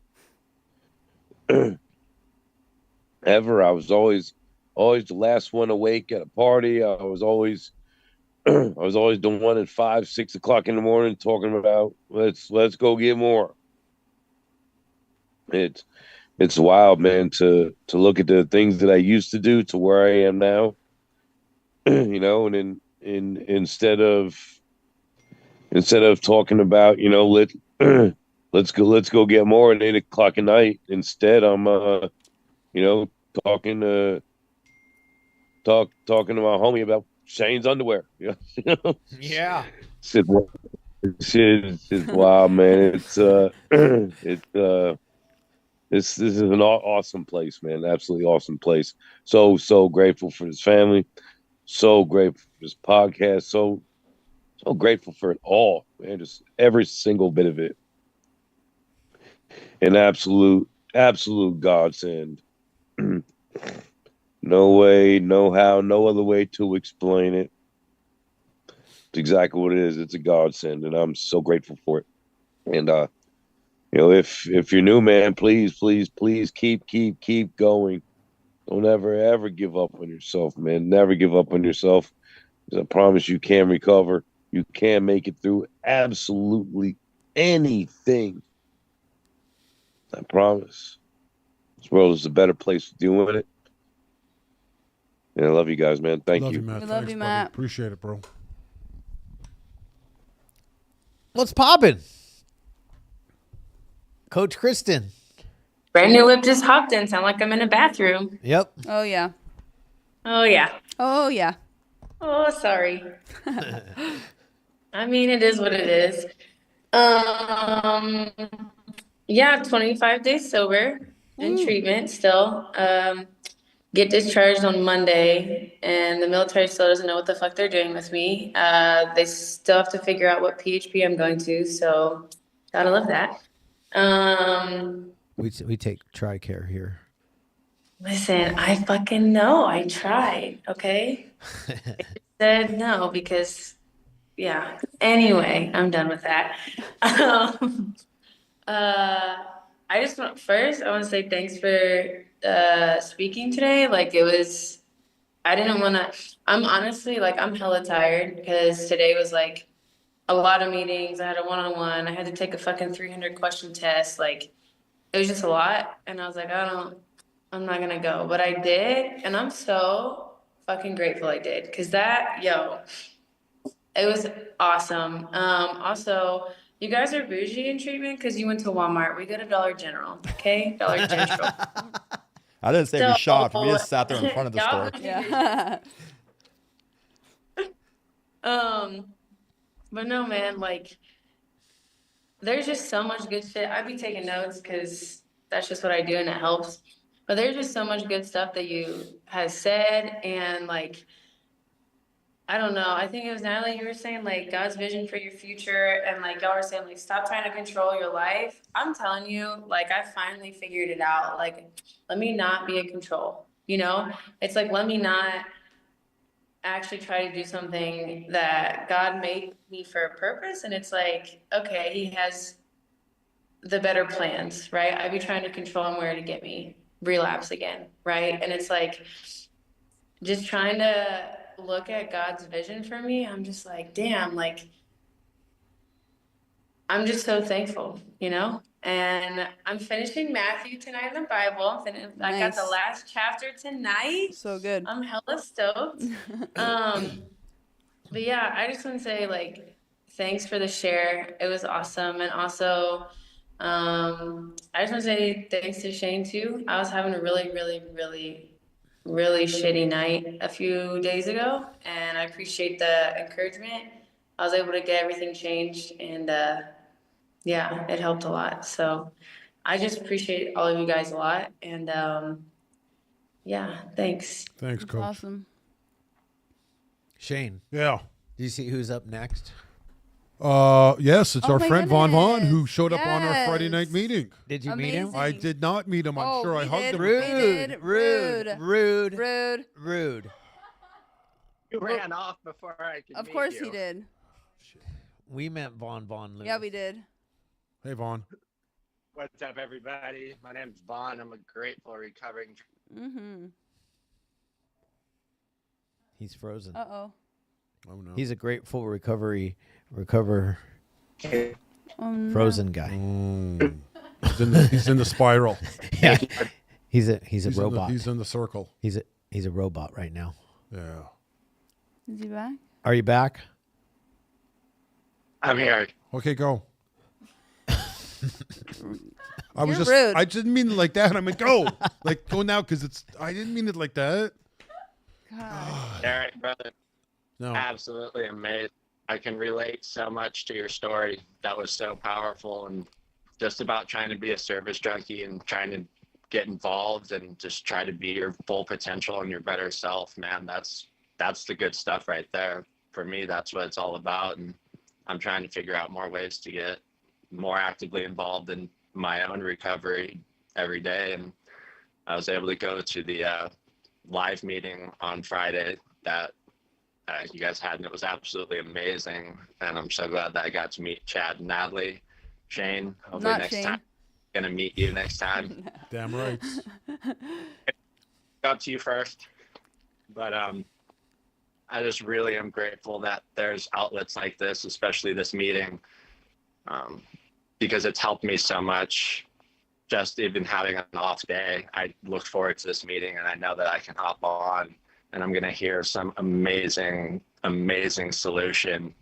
ever. I was always the last one awake at a party. I was always I was always the one at 5, 6 o'clock in the morning talking about let's go get more. It's it's wild, man, to look at the things that I used to do to where I am now. And instead of talking about, let's go get more at 8 o'clock at night. Instead, I'm you know, talking talking to my homie about Shane's underwear. Yeah. Shit, shit, wild, man. It's this is an awesome place, man. Absolutely awesome place. So grateful for his family. So grateful for this podcast. So grateful for it all, man. Just every single bit of it. An absolute godsend. No way, no how, no other way to explain it. It's exactly what it is. It's a godsend, and I'm so grateful for it. And if you're new, man, please keep going. Don't ever give up on yourself, man. Never give up on yourself. Because I promise you can recover. You can make it through absolutely anything. I promise. This world is a better place with you in it. And I love you guys, man. Thank Love you. you, Matt. We love Thanks, you, buddy. Matt. Appreciate it, bro. What's poppin'? Coach Kristen. Brand new whip just hopped in. Sound like I'm in a bathroom. Yep. Oh yeah. Oh, yeah. Oh yeah. Oh, sorry. I mean, it is what it is. Um, yeah, 25 days sober in treatment still. Get discharged on Monday, and the military still doesn't know what the fuck they're doing with me. They still have to figure out what PHP I'm going to, so gotta love that. We take TRICARE here. Listen, I fucking know. I tried, okay? Said no because, yeah. Anyway, I'm done with that. I just want first, I want to say thanks for speaking today. Like I didn't want to. I'm honestly like I'm hella tired because today was like a lot of meetings. I had a one-on-one. I had to take a fucking 300 question test. Like it was just a lot, and I was like, I'm not gonna go, but I did, and I'm so fucking grateful I did, cause it was awesome. Also, you guys are bougie in treatment because you went to Walmart. We go to Dollar General, okay? Dollar General. I didn't say we So, shopped. We just sat there in front of the y'all store. bougie. Yeah. But no, man, like, there's just so much good shit. I'd be taking notes because that's just what I do and it helps. But there's just so much good stuff that you has said, and like, I don't know. I think it was Natalie, you were saying like God's vision for your future, and like y'all were saying like stop trying to control your life. I'm telling you, like I finally figured it out. Like, let me not be in control. It's like let me not actually try to do something that God made me for a purpose. And it's like, okay, He has the better plans, right? I'd be trying to control Him where to get me relapse again, right? And it's like just trying to look at God's vision for me. I'm just like, damn, like I'm just so thankful, And I'm finishing Matthew tonight in the Bible. I got the Nice. last chapter tonight. So good. I'm hella stoked. But yeah, I just want to say like thanks for the share. It was awesome. And also, I just want to say thanks to Shane too. I was having a really, really, really, really shitty night a few days ago, and I appreciate the encouragement. I was able to get everything changed, and yeah, it helped a lot. So I just appreciate all of you guys a lot, and yeah, thanks. Thanks, That's Coach. awesome. Shane, Yeah. do you see who's up next? Yes, it's Oh our my friend Von Von who goodness. showed up on our Friday night Yes. meeting. Did you meet him? Amazing. I did not meet him. I'm Oh, sure I we hugged did. him. We did. Rude. Rude. You ran off before I could Of meet course you. he did. We meant Von Lewis. Yeah, we did. Hey, Vaughn. What's up, everybody? My name's Vaughn. I'm a grateful recovering. Mm-hmm. He's frozen. Uh-oh. Oh no. He's a grateful recover No. frozen guy. He's in the spiral. Yeah. He's a He's robot. he's in the circle. He's a robot right now. Yeah. Is he back? Are you back? I'm here. Okay, go. You're rude. I didn't mean it like that. I mean, go. Like, go now, because I didn't mean it like that. God. Derek, brother, No. absolutely amazing. I can relate so much to your story. That was so powerful, and just about trying to be a service junkie and trying to get involved and just try to be your full potential and your better self, man. That's the good stuff right there. For me, that's what it's all about. And I'm trying to figure out more ways to get more actively involved in my own recovery every day. And I was able to go to the live meeting on Friday that you guys had, and it was absolutely amazing. And I'm so glad that I got to meet Chad and Natalie. Shane, hopefully Not next Shane. time. Gonna meet you next time. Damn right. Up to you first. But I just really am grateful that there's outlets like this, especially this meeting, because it's helped me so much. Just even having an off day, I look forward to this meeting, and I know that I can hop on and I'm gonna hear some amazing solution,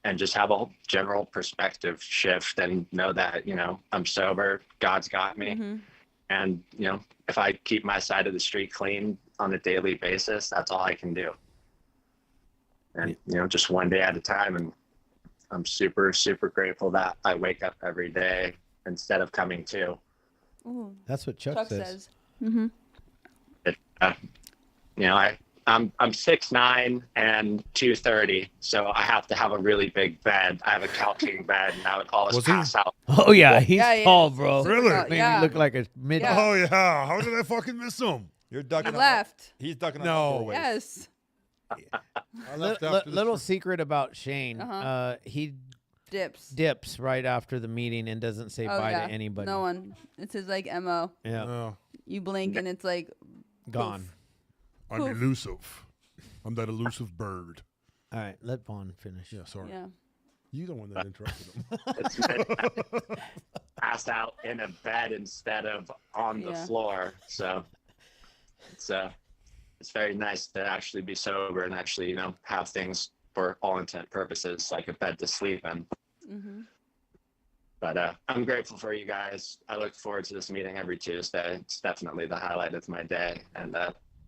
and just have a general perspective shift and know that, I'm sober, God's got me. Mm-hmm. And, if I keep my side of the street clean on a daily basis, that's all I can do. And, just one day at a time. And I'm super, super grateful that I wake up every day instead of coming to. Ooh. That's what Chuck says. Mm-hmm. I'm 6'9" and 230, so I have to have a really big bed. I have a Cal King bed, and I would always Was he? pass out. Oh yeah, he's Yeah, he tall, is. bro. Super Really? tall. Made Yeah. me look like a mid. Yeah. Oh yeah. How did I fucking miss him? You're He ducking. left. He's ducking. on No. multiple ways. Yes. I left after this Little for- secret about Shane. Uh-huh. He Dips. dips right after the meeting and doesn't say Oh, bye yeah. to anybody. No one. It's his MO. Yeah, Oh, You blink and it's like gone. I'm Poof. elusive. I'm that elusive bird. All right, let Vaughn finish. Yeah, sorry. yeah. You the one that interrupted him. It's meant pass out in a bed instead of on the Yeah. floor. So it's very nice to actually be sober and actually, have things for all intent purposes, like a bed to sleep in. Mm-hmm. But I'm grateful for you guys. I look forward to this meeting every Tuesday. It's definitely the highlight of my day. And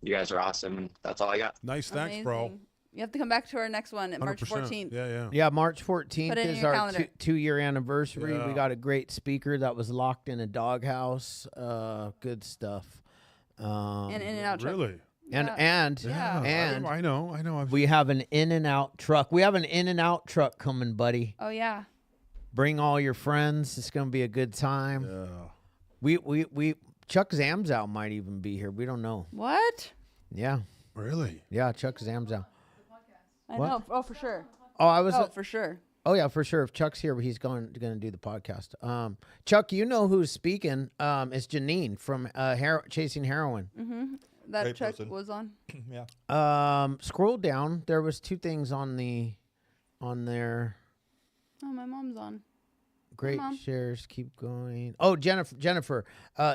you guys are awesome. And that's all I got. Nice, thanks, bro. Amazing. You have to come back to our next one at March 100%. 14th. Yeah, yeah. Yeah, March 14th Put it in is your our calendar. two-year anniversary. Yeah. We got a great speaker that was locked in a doghouse. Good stuff. And in and out truck. Really? And Yeah. and Yeah. and I know. we have an in and out truck. We have an in and out truck coming, buddy. Oh yeah. Bring all your friends. It's gonna be a good time. Yeah. We Chuck Zamzow might even be here. We don't know. What? Yeah, Really? yeah. Chuck Zamzow. I What? know. Oh, for sure. Oh, I was. Oh, for sure. Oh yeah, for sure. If Chuck's here, he's going to do the podcast. Chuck, you know who's speaking? It's Janine from Chasing Heroin. Mm-hmm. That Great Chuck person. was on. Yeah. Scroll down. There was two things on there. Oh, my mom's on. Great Mom. shares. Keep going. Oh, Jennifer.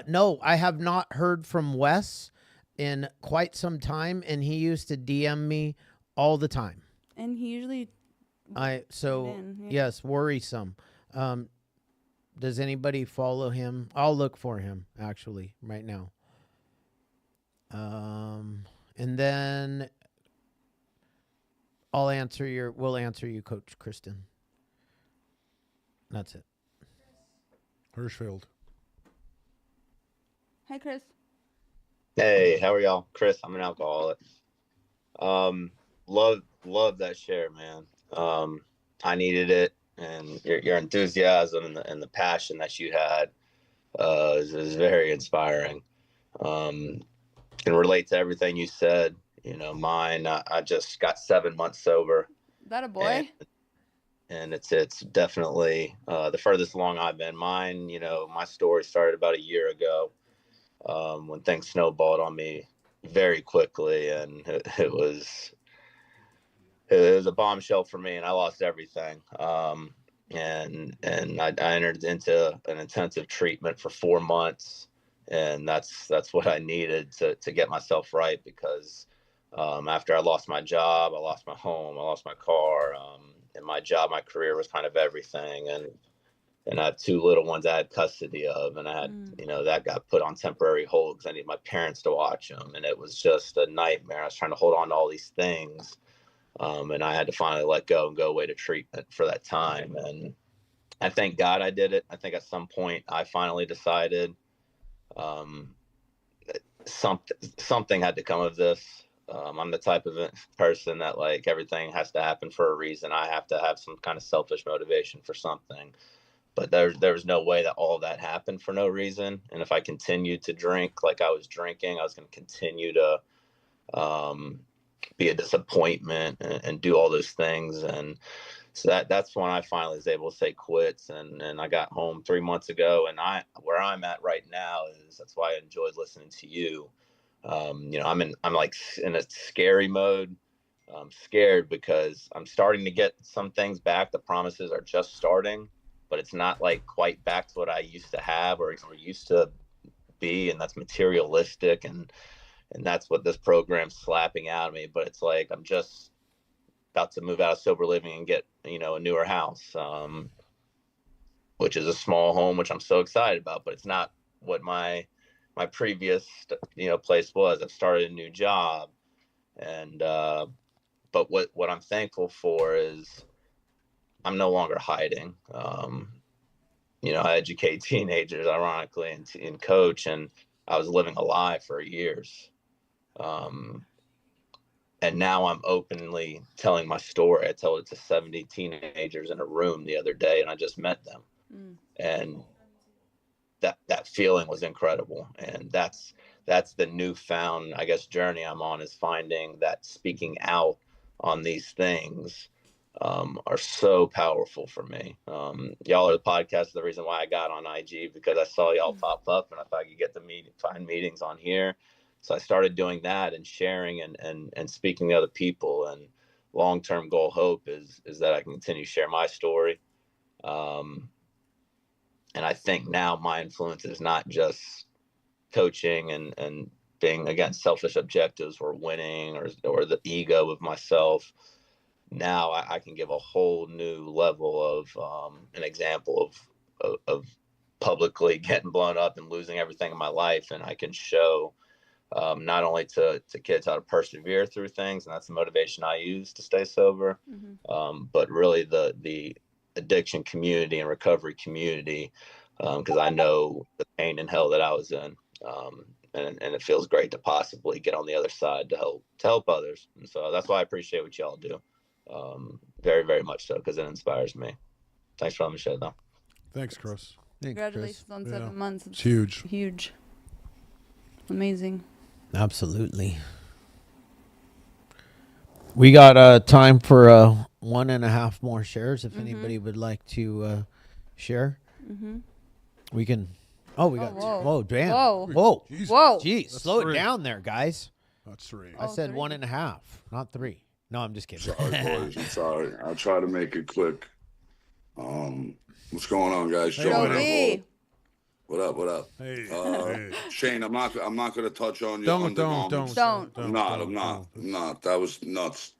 No, I have not heard from Wes in quite some time, and he used to DM me all the time. And he usually. Yeah. Yes, worrisome. Does anybody follow him? I'll look for him actually right now. And then we'll answer you, Coach Kristen. That's it. Hirschfeld. Hey, Chris. Hey, how are y'all? Chris, I'm an alcoholic. Love that share, man. I needed it, and your enthusiasm and the passion that you had is very inspiring. Can relate to everything you said. Mine. I just got 7 months sober. Is that a boy? and it's definitely the furthest along I've been. Mine, you know, my story started about a year ago, when things snowballed on me very quickly, and it was a bombshell for me, and I lost everything. And I entered into an intensive treatment for 4 months, and that's what I needed to get myself right, because after I lost my job, I lost my home, I lost my car, and my job, my career was kind of everything, and I have two little ones I had custody of, and I had, you know, that got put on temporary hold because I need my parents to watch them, and it was just a nightmare. I was trying to hold on to all these things, and I had to finally let go and go away to treatment for that time. And I thank God I did it. I think at some point I finally decided, um, something had to come of this. I'm the type of person that, like, everything has to happen for a reason. I have to have some kind of selfish motivation for something. But there was no way that all of that happened for no reason. And if I continued to drink like I was drinking, I was going to continue to, um, be a disappointment, and do all those things. And so that's when I finally was able to say quits, and I got home 3 months ago, and where I'm at right now is, that's why I enjoyed listening to you. You know, I'm like in a scary mode. I'm scared because I'm starting to get some things back. The promises are just starting, but it's not like quite back to what I used to have, or used to be, and that's materialistic, and that's what this program's slapping out of me. But it's like I'm just about to move out of sober living and get, you know, a newer house, which is a small home, which I'm so excited about. But it's not what my previous, you know, place was. I've started a new job, and but what I'm thankful for is I'm no longer hiding. You know, I educate teenagers, ironically, and coach, and I was living a lie for years. Um, and now I'm openly telling my story. I told it to 70 teenagers in a room the other day, and I just met them. And that feeling was incredible. And that's the newfound, I guess, journey I'm on, is finding that speaking out on these things, are so powerful for me. Y'all are the podcast, the reason why I got on IG, because I saw y'all pop up, and I thought I could get to find meetings on here. So I started doing that and sharing, and speaking to other people. And long-term goal, hope, is that I can continue to share my story. And I think now my influence is not just coaching and being against selfish objectives, or winning, or the ego of myself. Now I can give a whole new level of, an example of publicly getting blown up and losing everything in my life. And I can show, not only to kids how to persevere through things, and that's the motivation I use to stay sober, but really the addiction community and recovery community, because I know the pain and hell that I was in, and it feels great to possibly get on the other side to help others. And so that's why I appreciate what y'all do, very, very much so, because it inspires me. Thanks for letting me share, though. Thanks, Chris. Congratulations on 7 months. It's huge. Huge. Amazing. Absolutely. We got time for 1.5 more shares. If anybody would like to share, we can. Oh, we got. Whoa, damn. Whoa. Jesus. Whoa. Jeez, That's slow 3. it down there, guys. That's 3. I said 1.5, not 3. No, I'm just kidding. Sorry, boys. I'm sorry. I'll try to make it quick. What's going on, guys? Hey, Joe, buddy. what up? What up? Hey. Shane, I'm not going to touch on your Don't. undergarments. I'm not. That was nuts.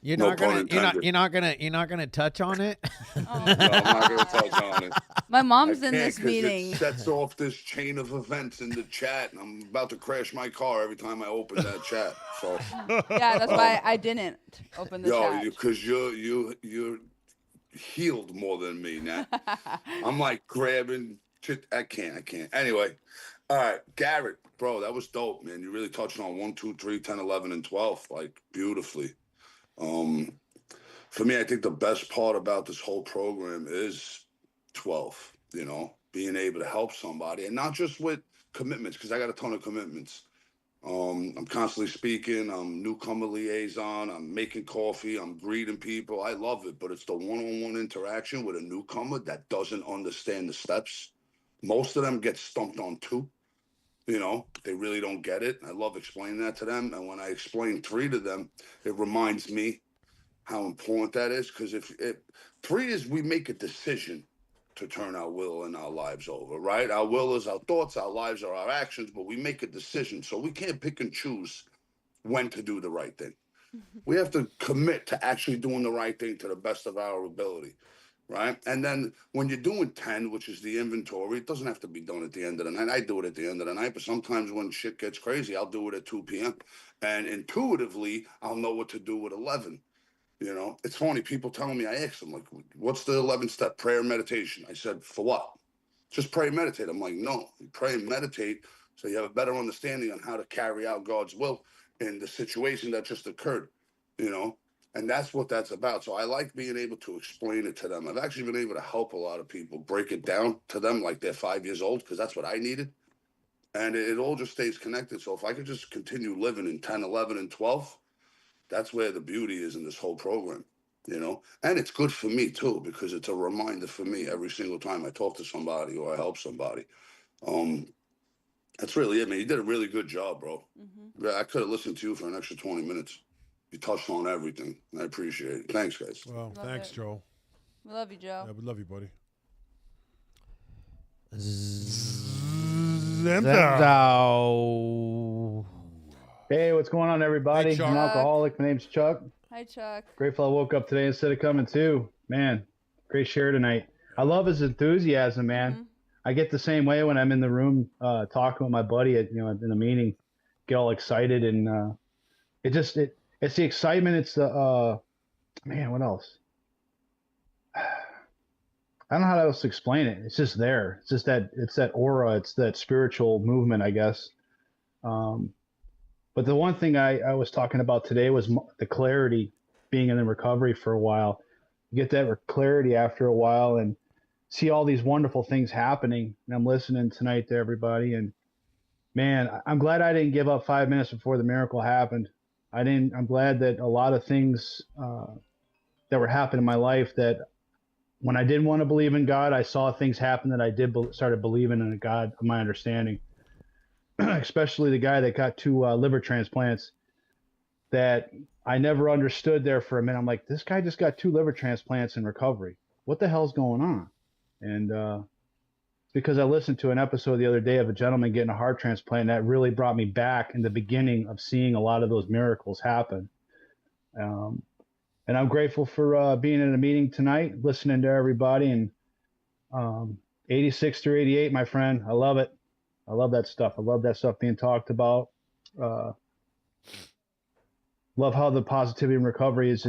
You're no not pun gonna. intended. You're not gonna touch on it. No, I'm not going to touch on it. My mom's I in can't, this 'cause meeting. It sets off this chain of events in the chat, and I'm about to crash my car every time I open that chat. So Yeah, that's why I didn't open the chat. because you're healed more than me now. I'm like grabbing. I can't. Anyway, all right, Garrett, bro, that was dope, man. You really touched on 1, 2, 3, 10, 11, and 12 like beautifully. For me, I think the best part about this whole program is 12. You know, being able to help somebody, and not just with commitments, because I got a ton of commitments. I'm constantly speaking. I'm newcomer liaison. I'm making coffee. I'm greeting people. I love it, but it's the one-on-one interaction with a newcomer that doesn't understand the steps. Most of them get stumped on two. They really don't get it. I love explaining that to them. And when I explain three to them, it reminds me how important that is. Because if three is we make a decision to turn our will and our lives over, right? Our will is our thoughts, our lives are our actions, but we make a decision. So we can't pick and choose when to do the right thing. We have to commit to actually doing the right thing to the best of our ability, right? And then when you're doing 10, which is the inventory, it doesn't have to be done at the end of the night. I do it at the end of the night, but sometimes when shit gets crazy, I'll do it at 2 p.m. And intuitively, I'll know what to do at 11. It's funny. People telling me, I asked them, like, what's the 11th step? Prayer, meditation. I said, for what? Just pray and meditate. I'm like, no, you pray and meditate so you have a better understanding on how to carry out God's will in the situation that just occurred, you know? And that's what that's about. So I like being able to explain it to them. I've actually been able to help a lot of people break it down to them like they're 5 years old, because that's what I needed. And it all just stays connected. So if I could just continue living in 10, 11, and 12, that's where the beauty is in this whole program. And it's good for me too, because it's a reminder for me every single time I talk to somebody or I help somebody. um that's really it, man. You did a really good job, bro. Yeah, I could have listened to you for an extra 20 minutes. You touched on everything. I appreciate it. Thanks, guys. Well, Love thanks, it. Joe. We love you, Joe. Yeah, we love you, buddy. Zemdow. Hey, what's going on, everybody? Hey, Chuck. I'm alcoholic. My name's Chuck. Hi, Chuck. Grateful I woke up today instead of coming too. Man, great share tonight. I love his enthusiasm, man. I get the same way when I'm in the room talking with my buddy at in a meeting. Get all excited and it's the excitement. It's the man. What else? I don't know how else to explain it. It's just there. It's just that aura. It's that spiritual movement, I guess. But the one thing I was talking about today was the clarity, being in the recovery for a while. You get that clarity after a while and see all these wonderful things happening. And I'm listening tonight to everybody. And man, I'm glad I didn't give up 5 minutes before the miracle happened. I'm glad that a lot of things that were happening in my life, that when I didn't want to believe in God, I saw things happen that I started believing in a God of my understanding. Especially the guy that got 2 liver transplants, that I never understood there for a minute. I'm like, this guy just got 2 liver transplants in recovery. What the hell's going on? And because I listened to an episode the other day of a gentleman getting a heart transplant, that really brought me back in the beginning of seeing a lot of those miracles happen. And I'm grateful for being in a meeting tonight, listening to everybody. And 86 through 88, my friend, I love it. I love that stuff. I love that stuff being talked about. Love how the positivity and recovery is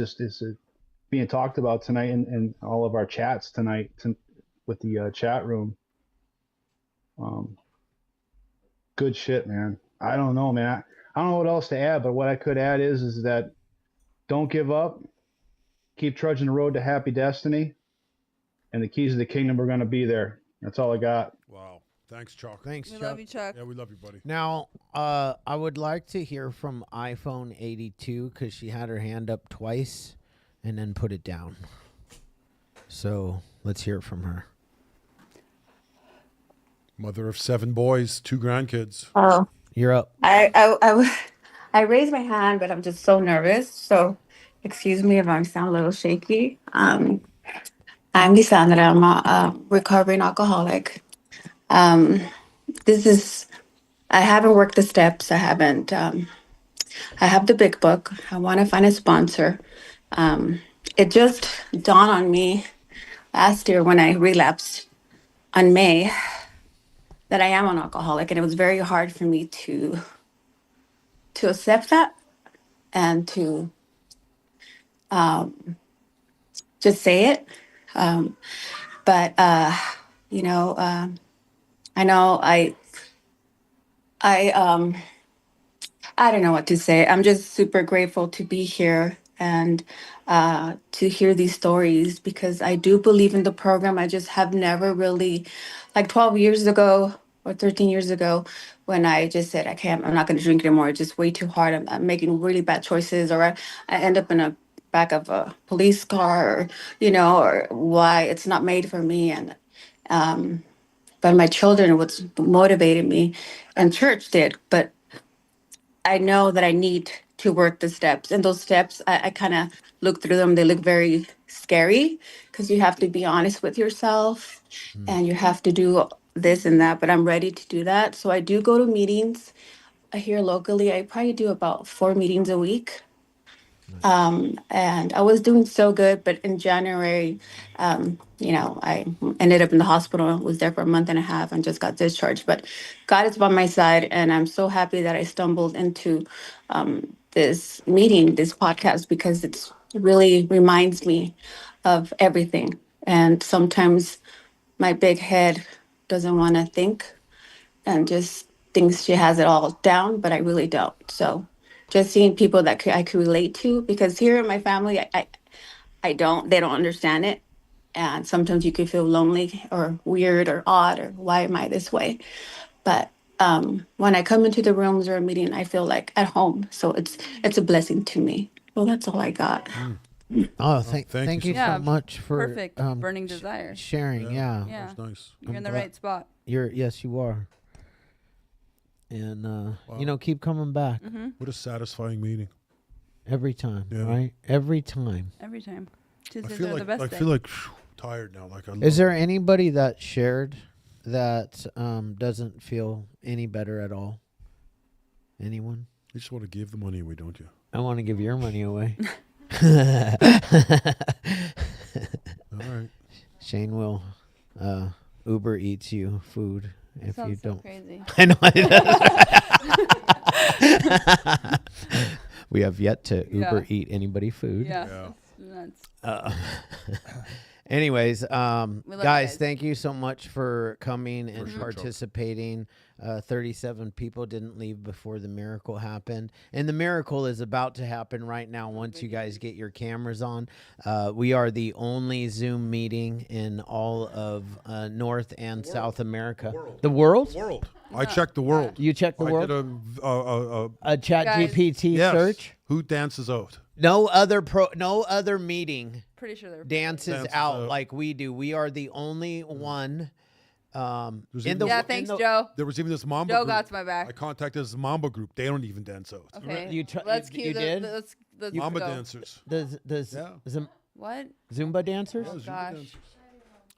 being talked about tonight in all of our chats tonight with the chat room. Good shit, man. I don't know, man. I don't know what else to add, but what I could add is that don't give up. Keep trudging the road to happy destiny, and the keys of the kingdom are going to be there. That's all I got. Wow. Thanks, Chuck. Thanks, We Chuck. love you, Chuck. Yeah, we love you, buddy. Now, I would like to hear from iPhone 82 because she had her hand up twice and then put it down. So let's hear from her. Mother of 7 boys, 2 grandkids. Oh, You're up. I raised my hand, but I'm just so nervous. So excuse me if I sound a little shaky. I'm Lisandra. I'm a recovering alcoholic. Um, I haven't worked the steps. I have the big book. I want to find a sponsor. It just dawned on me last year when I relapsed on May that I am an alcoholic, and it was very hard for me to accept that and to just say it. But you know, I know I I don't know what to say. I'm just super grateful to be here and to hear these stories, because I do believe in the program. I just have never really, like 12 years ago or 13 years ago, when I just said, I'm not going to drink anymore. It's just way too hard. I'm making really bad choices, or I end up in a back of a police car, or, or why it's not made for me. And, but my children, what's motivated me, and church did, but I know that I need to work the steps. And those steps, I kind of look through them. They look very scary because you have to be honest with yourself and you have to do this and that. But I'm ready to do that. So I do go to meetings here locally. I probably do about 4 meetings a week. And I was doing so good, but in January, I ended up in the hospital, was there for a month and a half and just got discharged. But God is by my side, and I'm so happy that I stumbled into this meeting, this podcast, because it really reminds me of everything. And sometimes my big head doesn't want to think and just thinks she has it all down, but I really don't. So just seeing people that I could relate to, because here in my family, they don't understand it. And sometimes you could feel lonely or weird or odd or why am I this way? But when I come into the rooms or a meeting, I feel like at home. So it's a blessing to me. Well, that's all I got. Oh, thank thank you you so so Yeah, much for perfect. Burning desire. sharing. Yeah. Yeah. That was nice. You're in the glad- right spot. Yes, you are. And keep coming back What a satisfying meeting. every time, Yeah. right? Every time. Every time. I Tuesdays feel are like the best I day. feel like tired now. Like I Is there anybody that shared that doesn't feel any better at all? Anyone? You just want to give the money away, don't you? I want to give your money away. All right. Shane will Uber eats you food if Sounds you so don't. crazy. I know. We have yet to Uber eat anybody food. Yeah. That's Anyways, you guys, guys. thank you so much for coming and sure, Chuck. participating. 37 people didn't leave before the miracle happened. And the miracle is about to happen right now once you guys get your cameras on. We are the only Zoom meeting in all of North and South America. The world? World. I checked the world. You checked the I world? did A chat Guys. GPT yes. search? Who dances out? No other meeting pretty sure they're dances out like we do. We are the only one. even Yeah, thanks, Joe. There was even this Mamba Joe group. got my back. I contacted this Mamba group. They don't even dance out. Okay. Let's cue the, did? Let's Mamba go. dancers. What? Zumba dancers? Oh, gosh.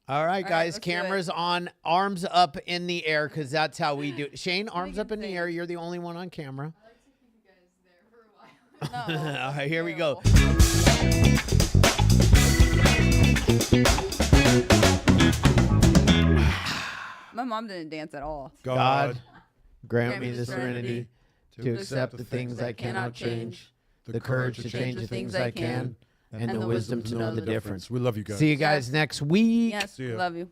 All right, guys, let's do it. cameras on, arms up in the air, because that's how we do it. Shane, arms up in the air. You're the only one on camera. No. All right, here we go. My mom didn't dance at all. God, grant me the serenity to accept the things I cannot change, the courage to change the things I can, and the wisdom to know the difference. We love you guys. See you guys next week. Yes, See ya. love you.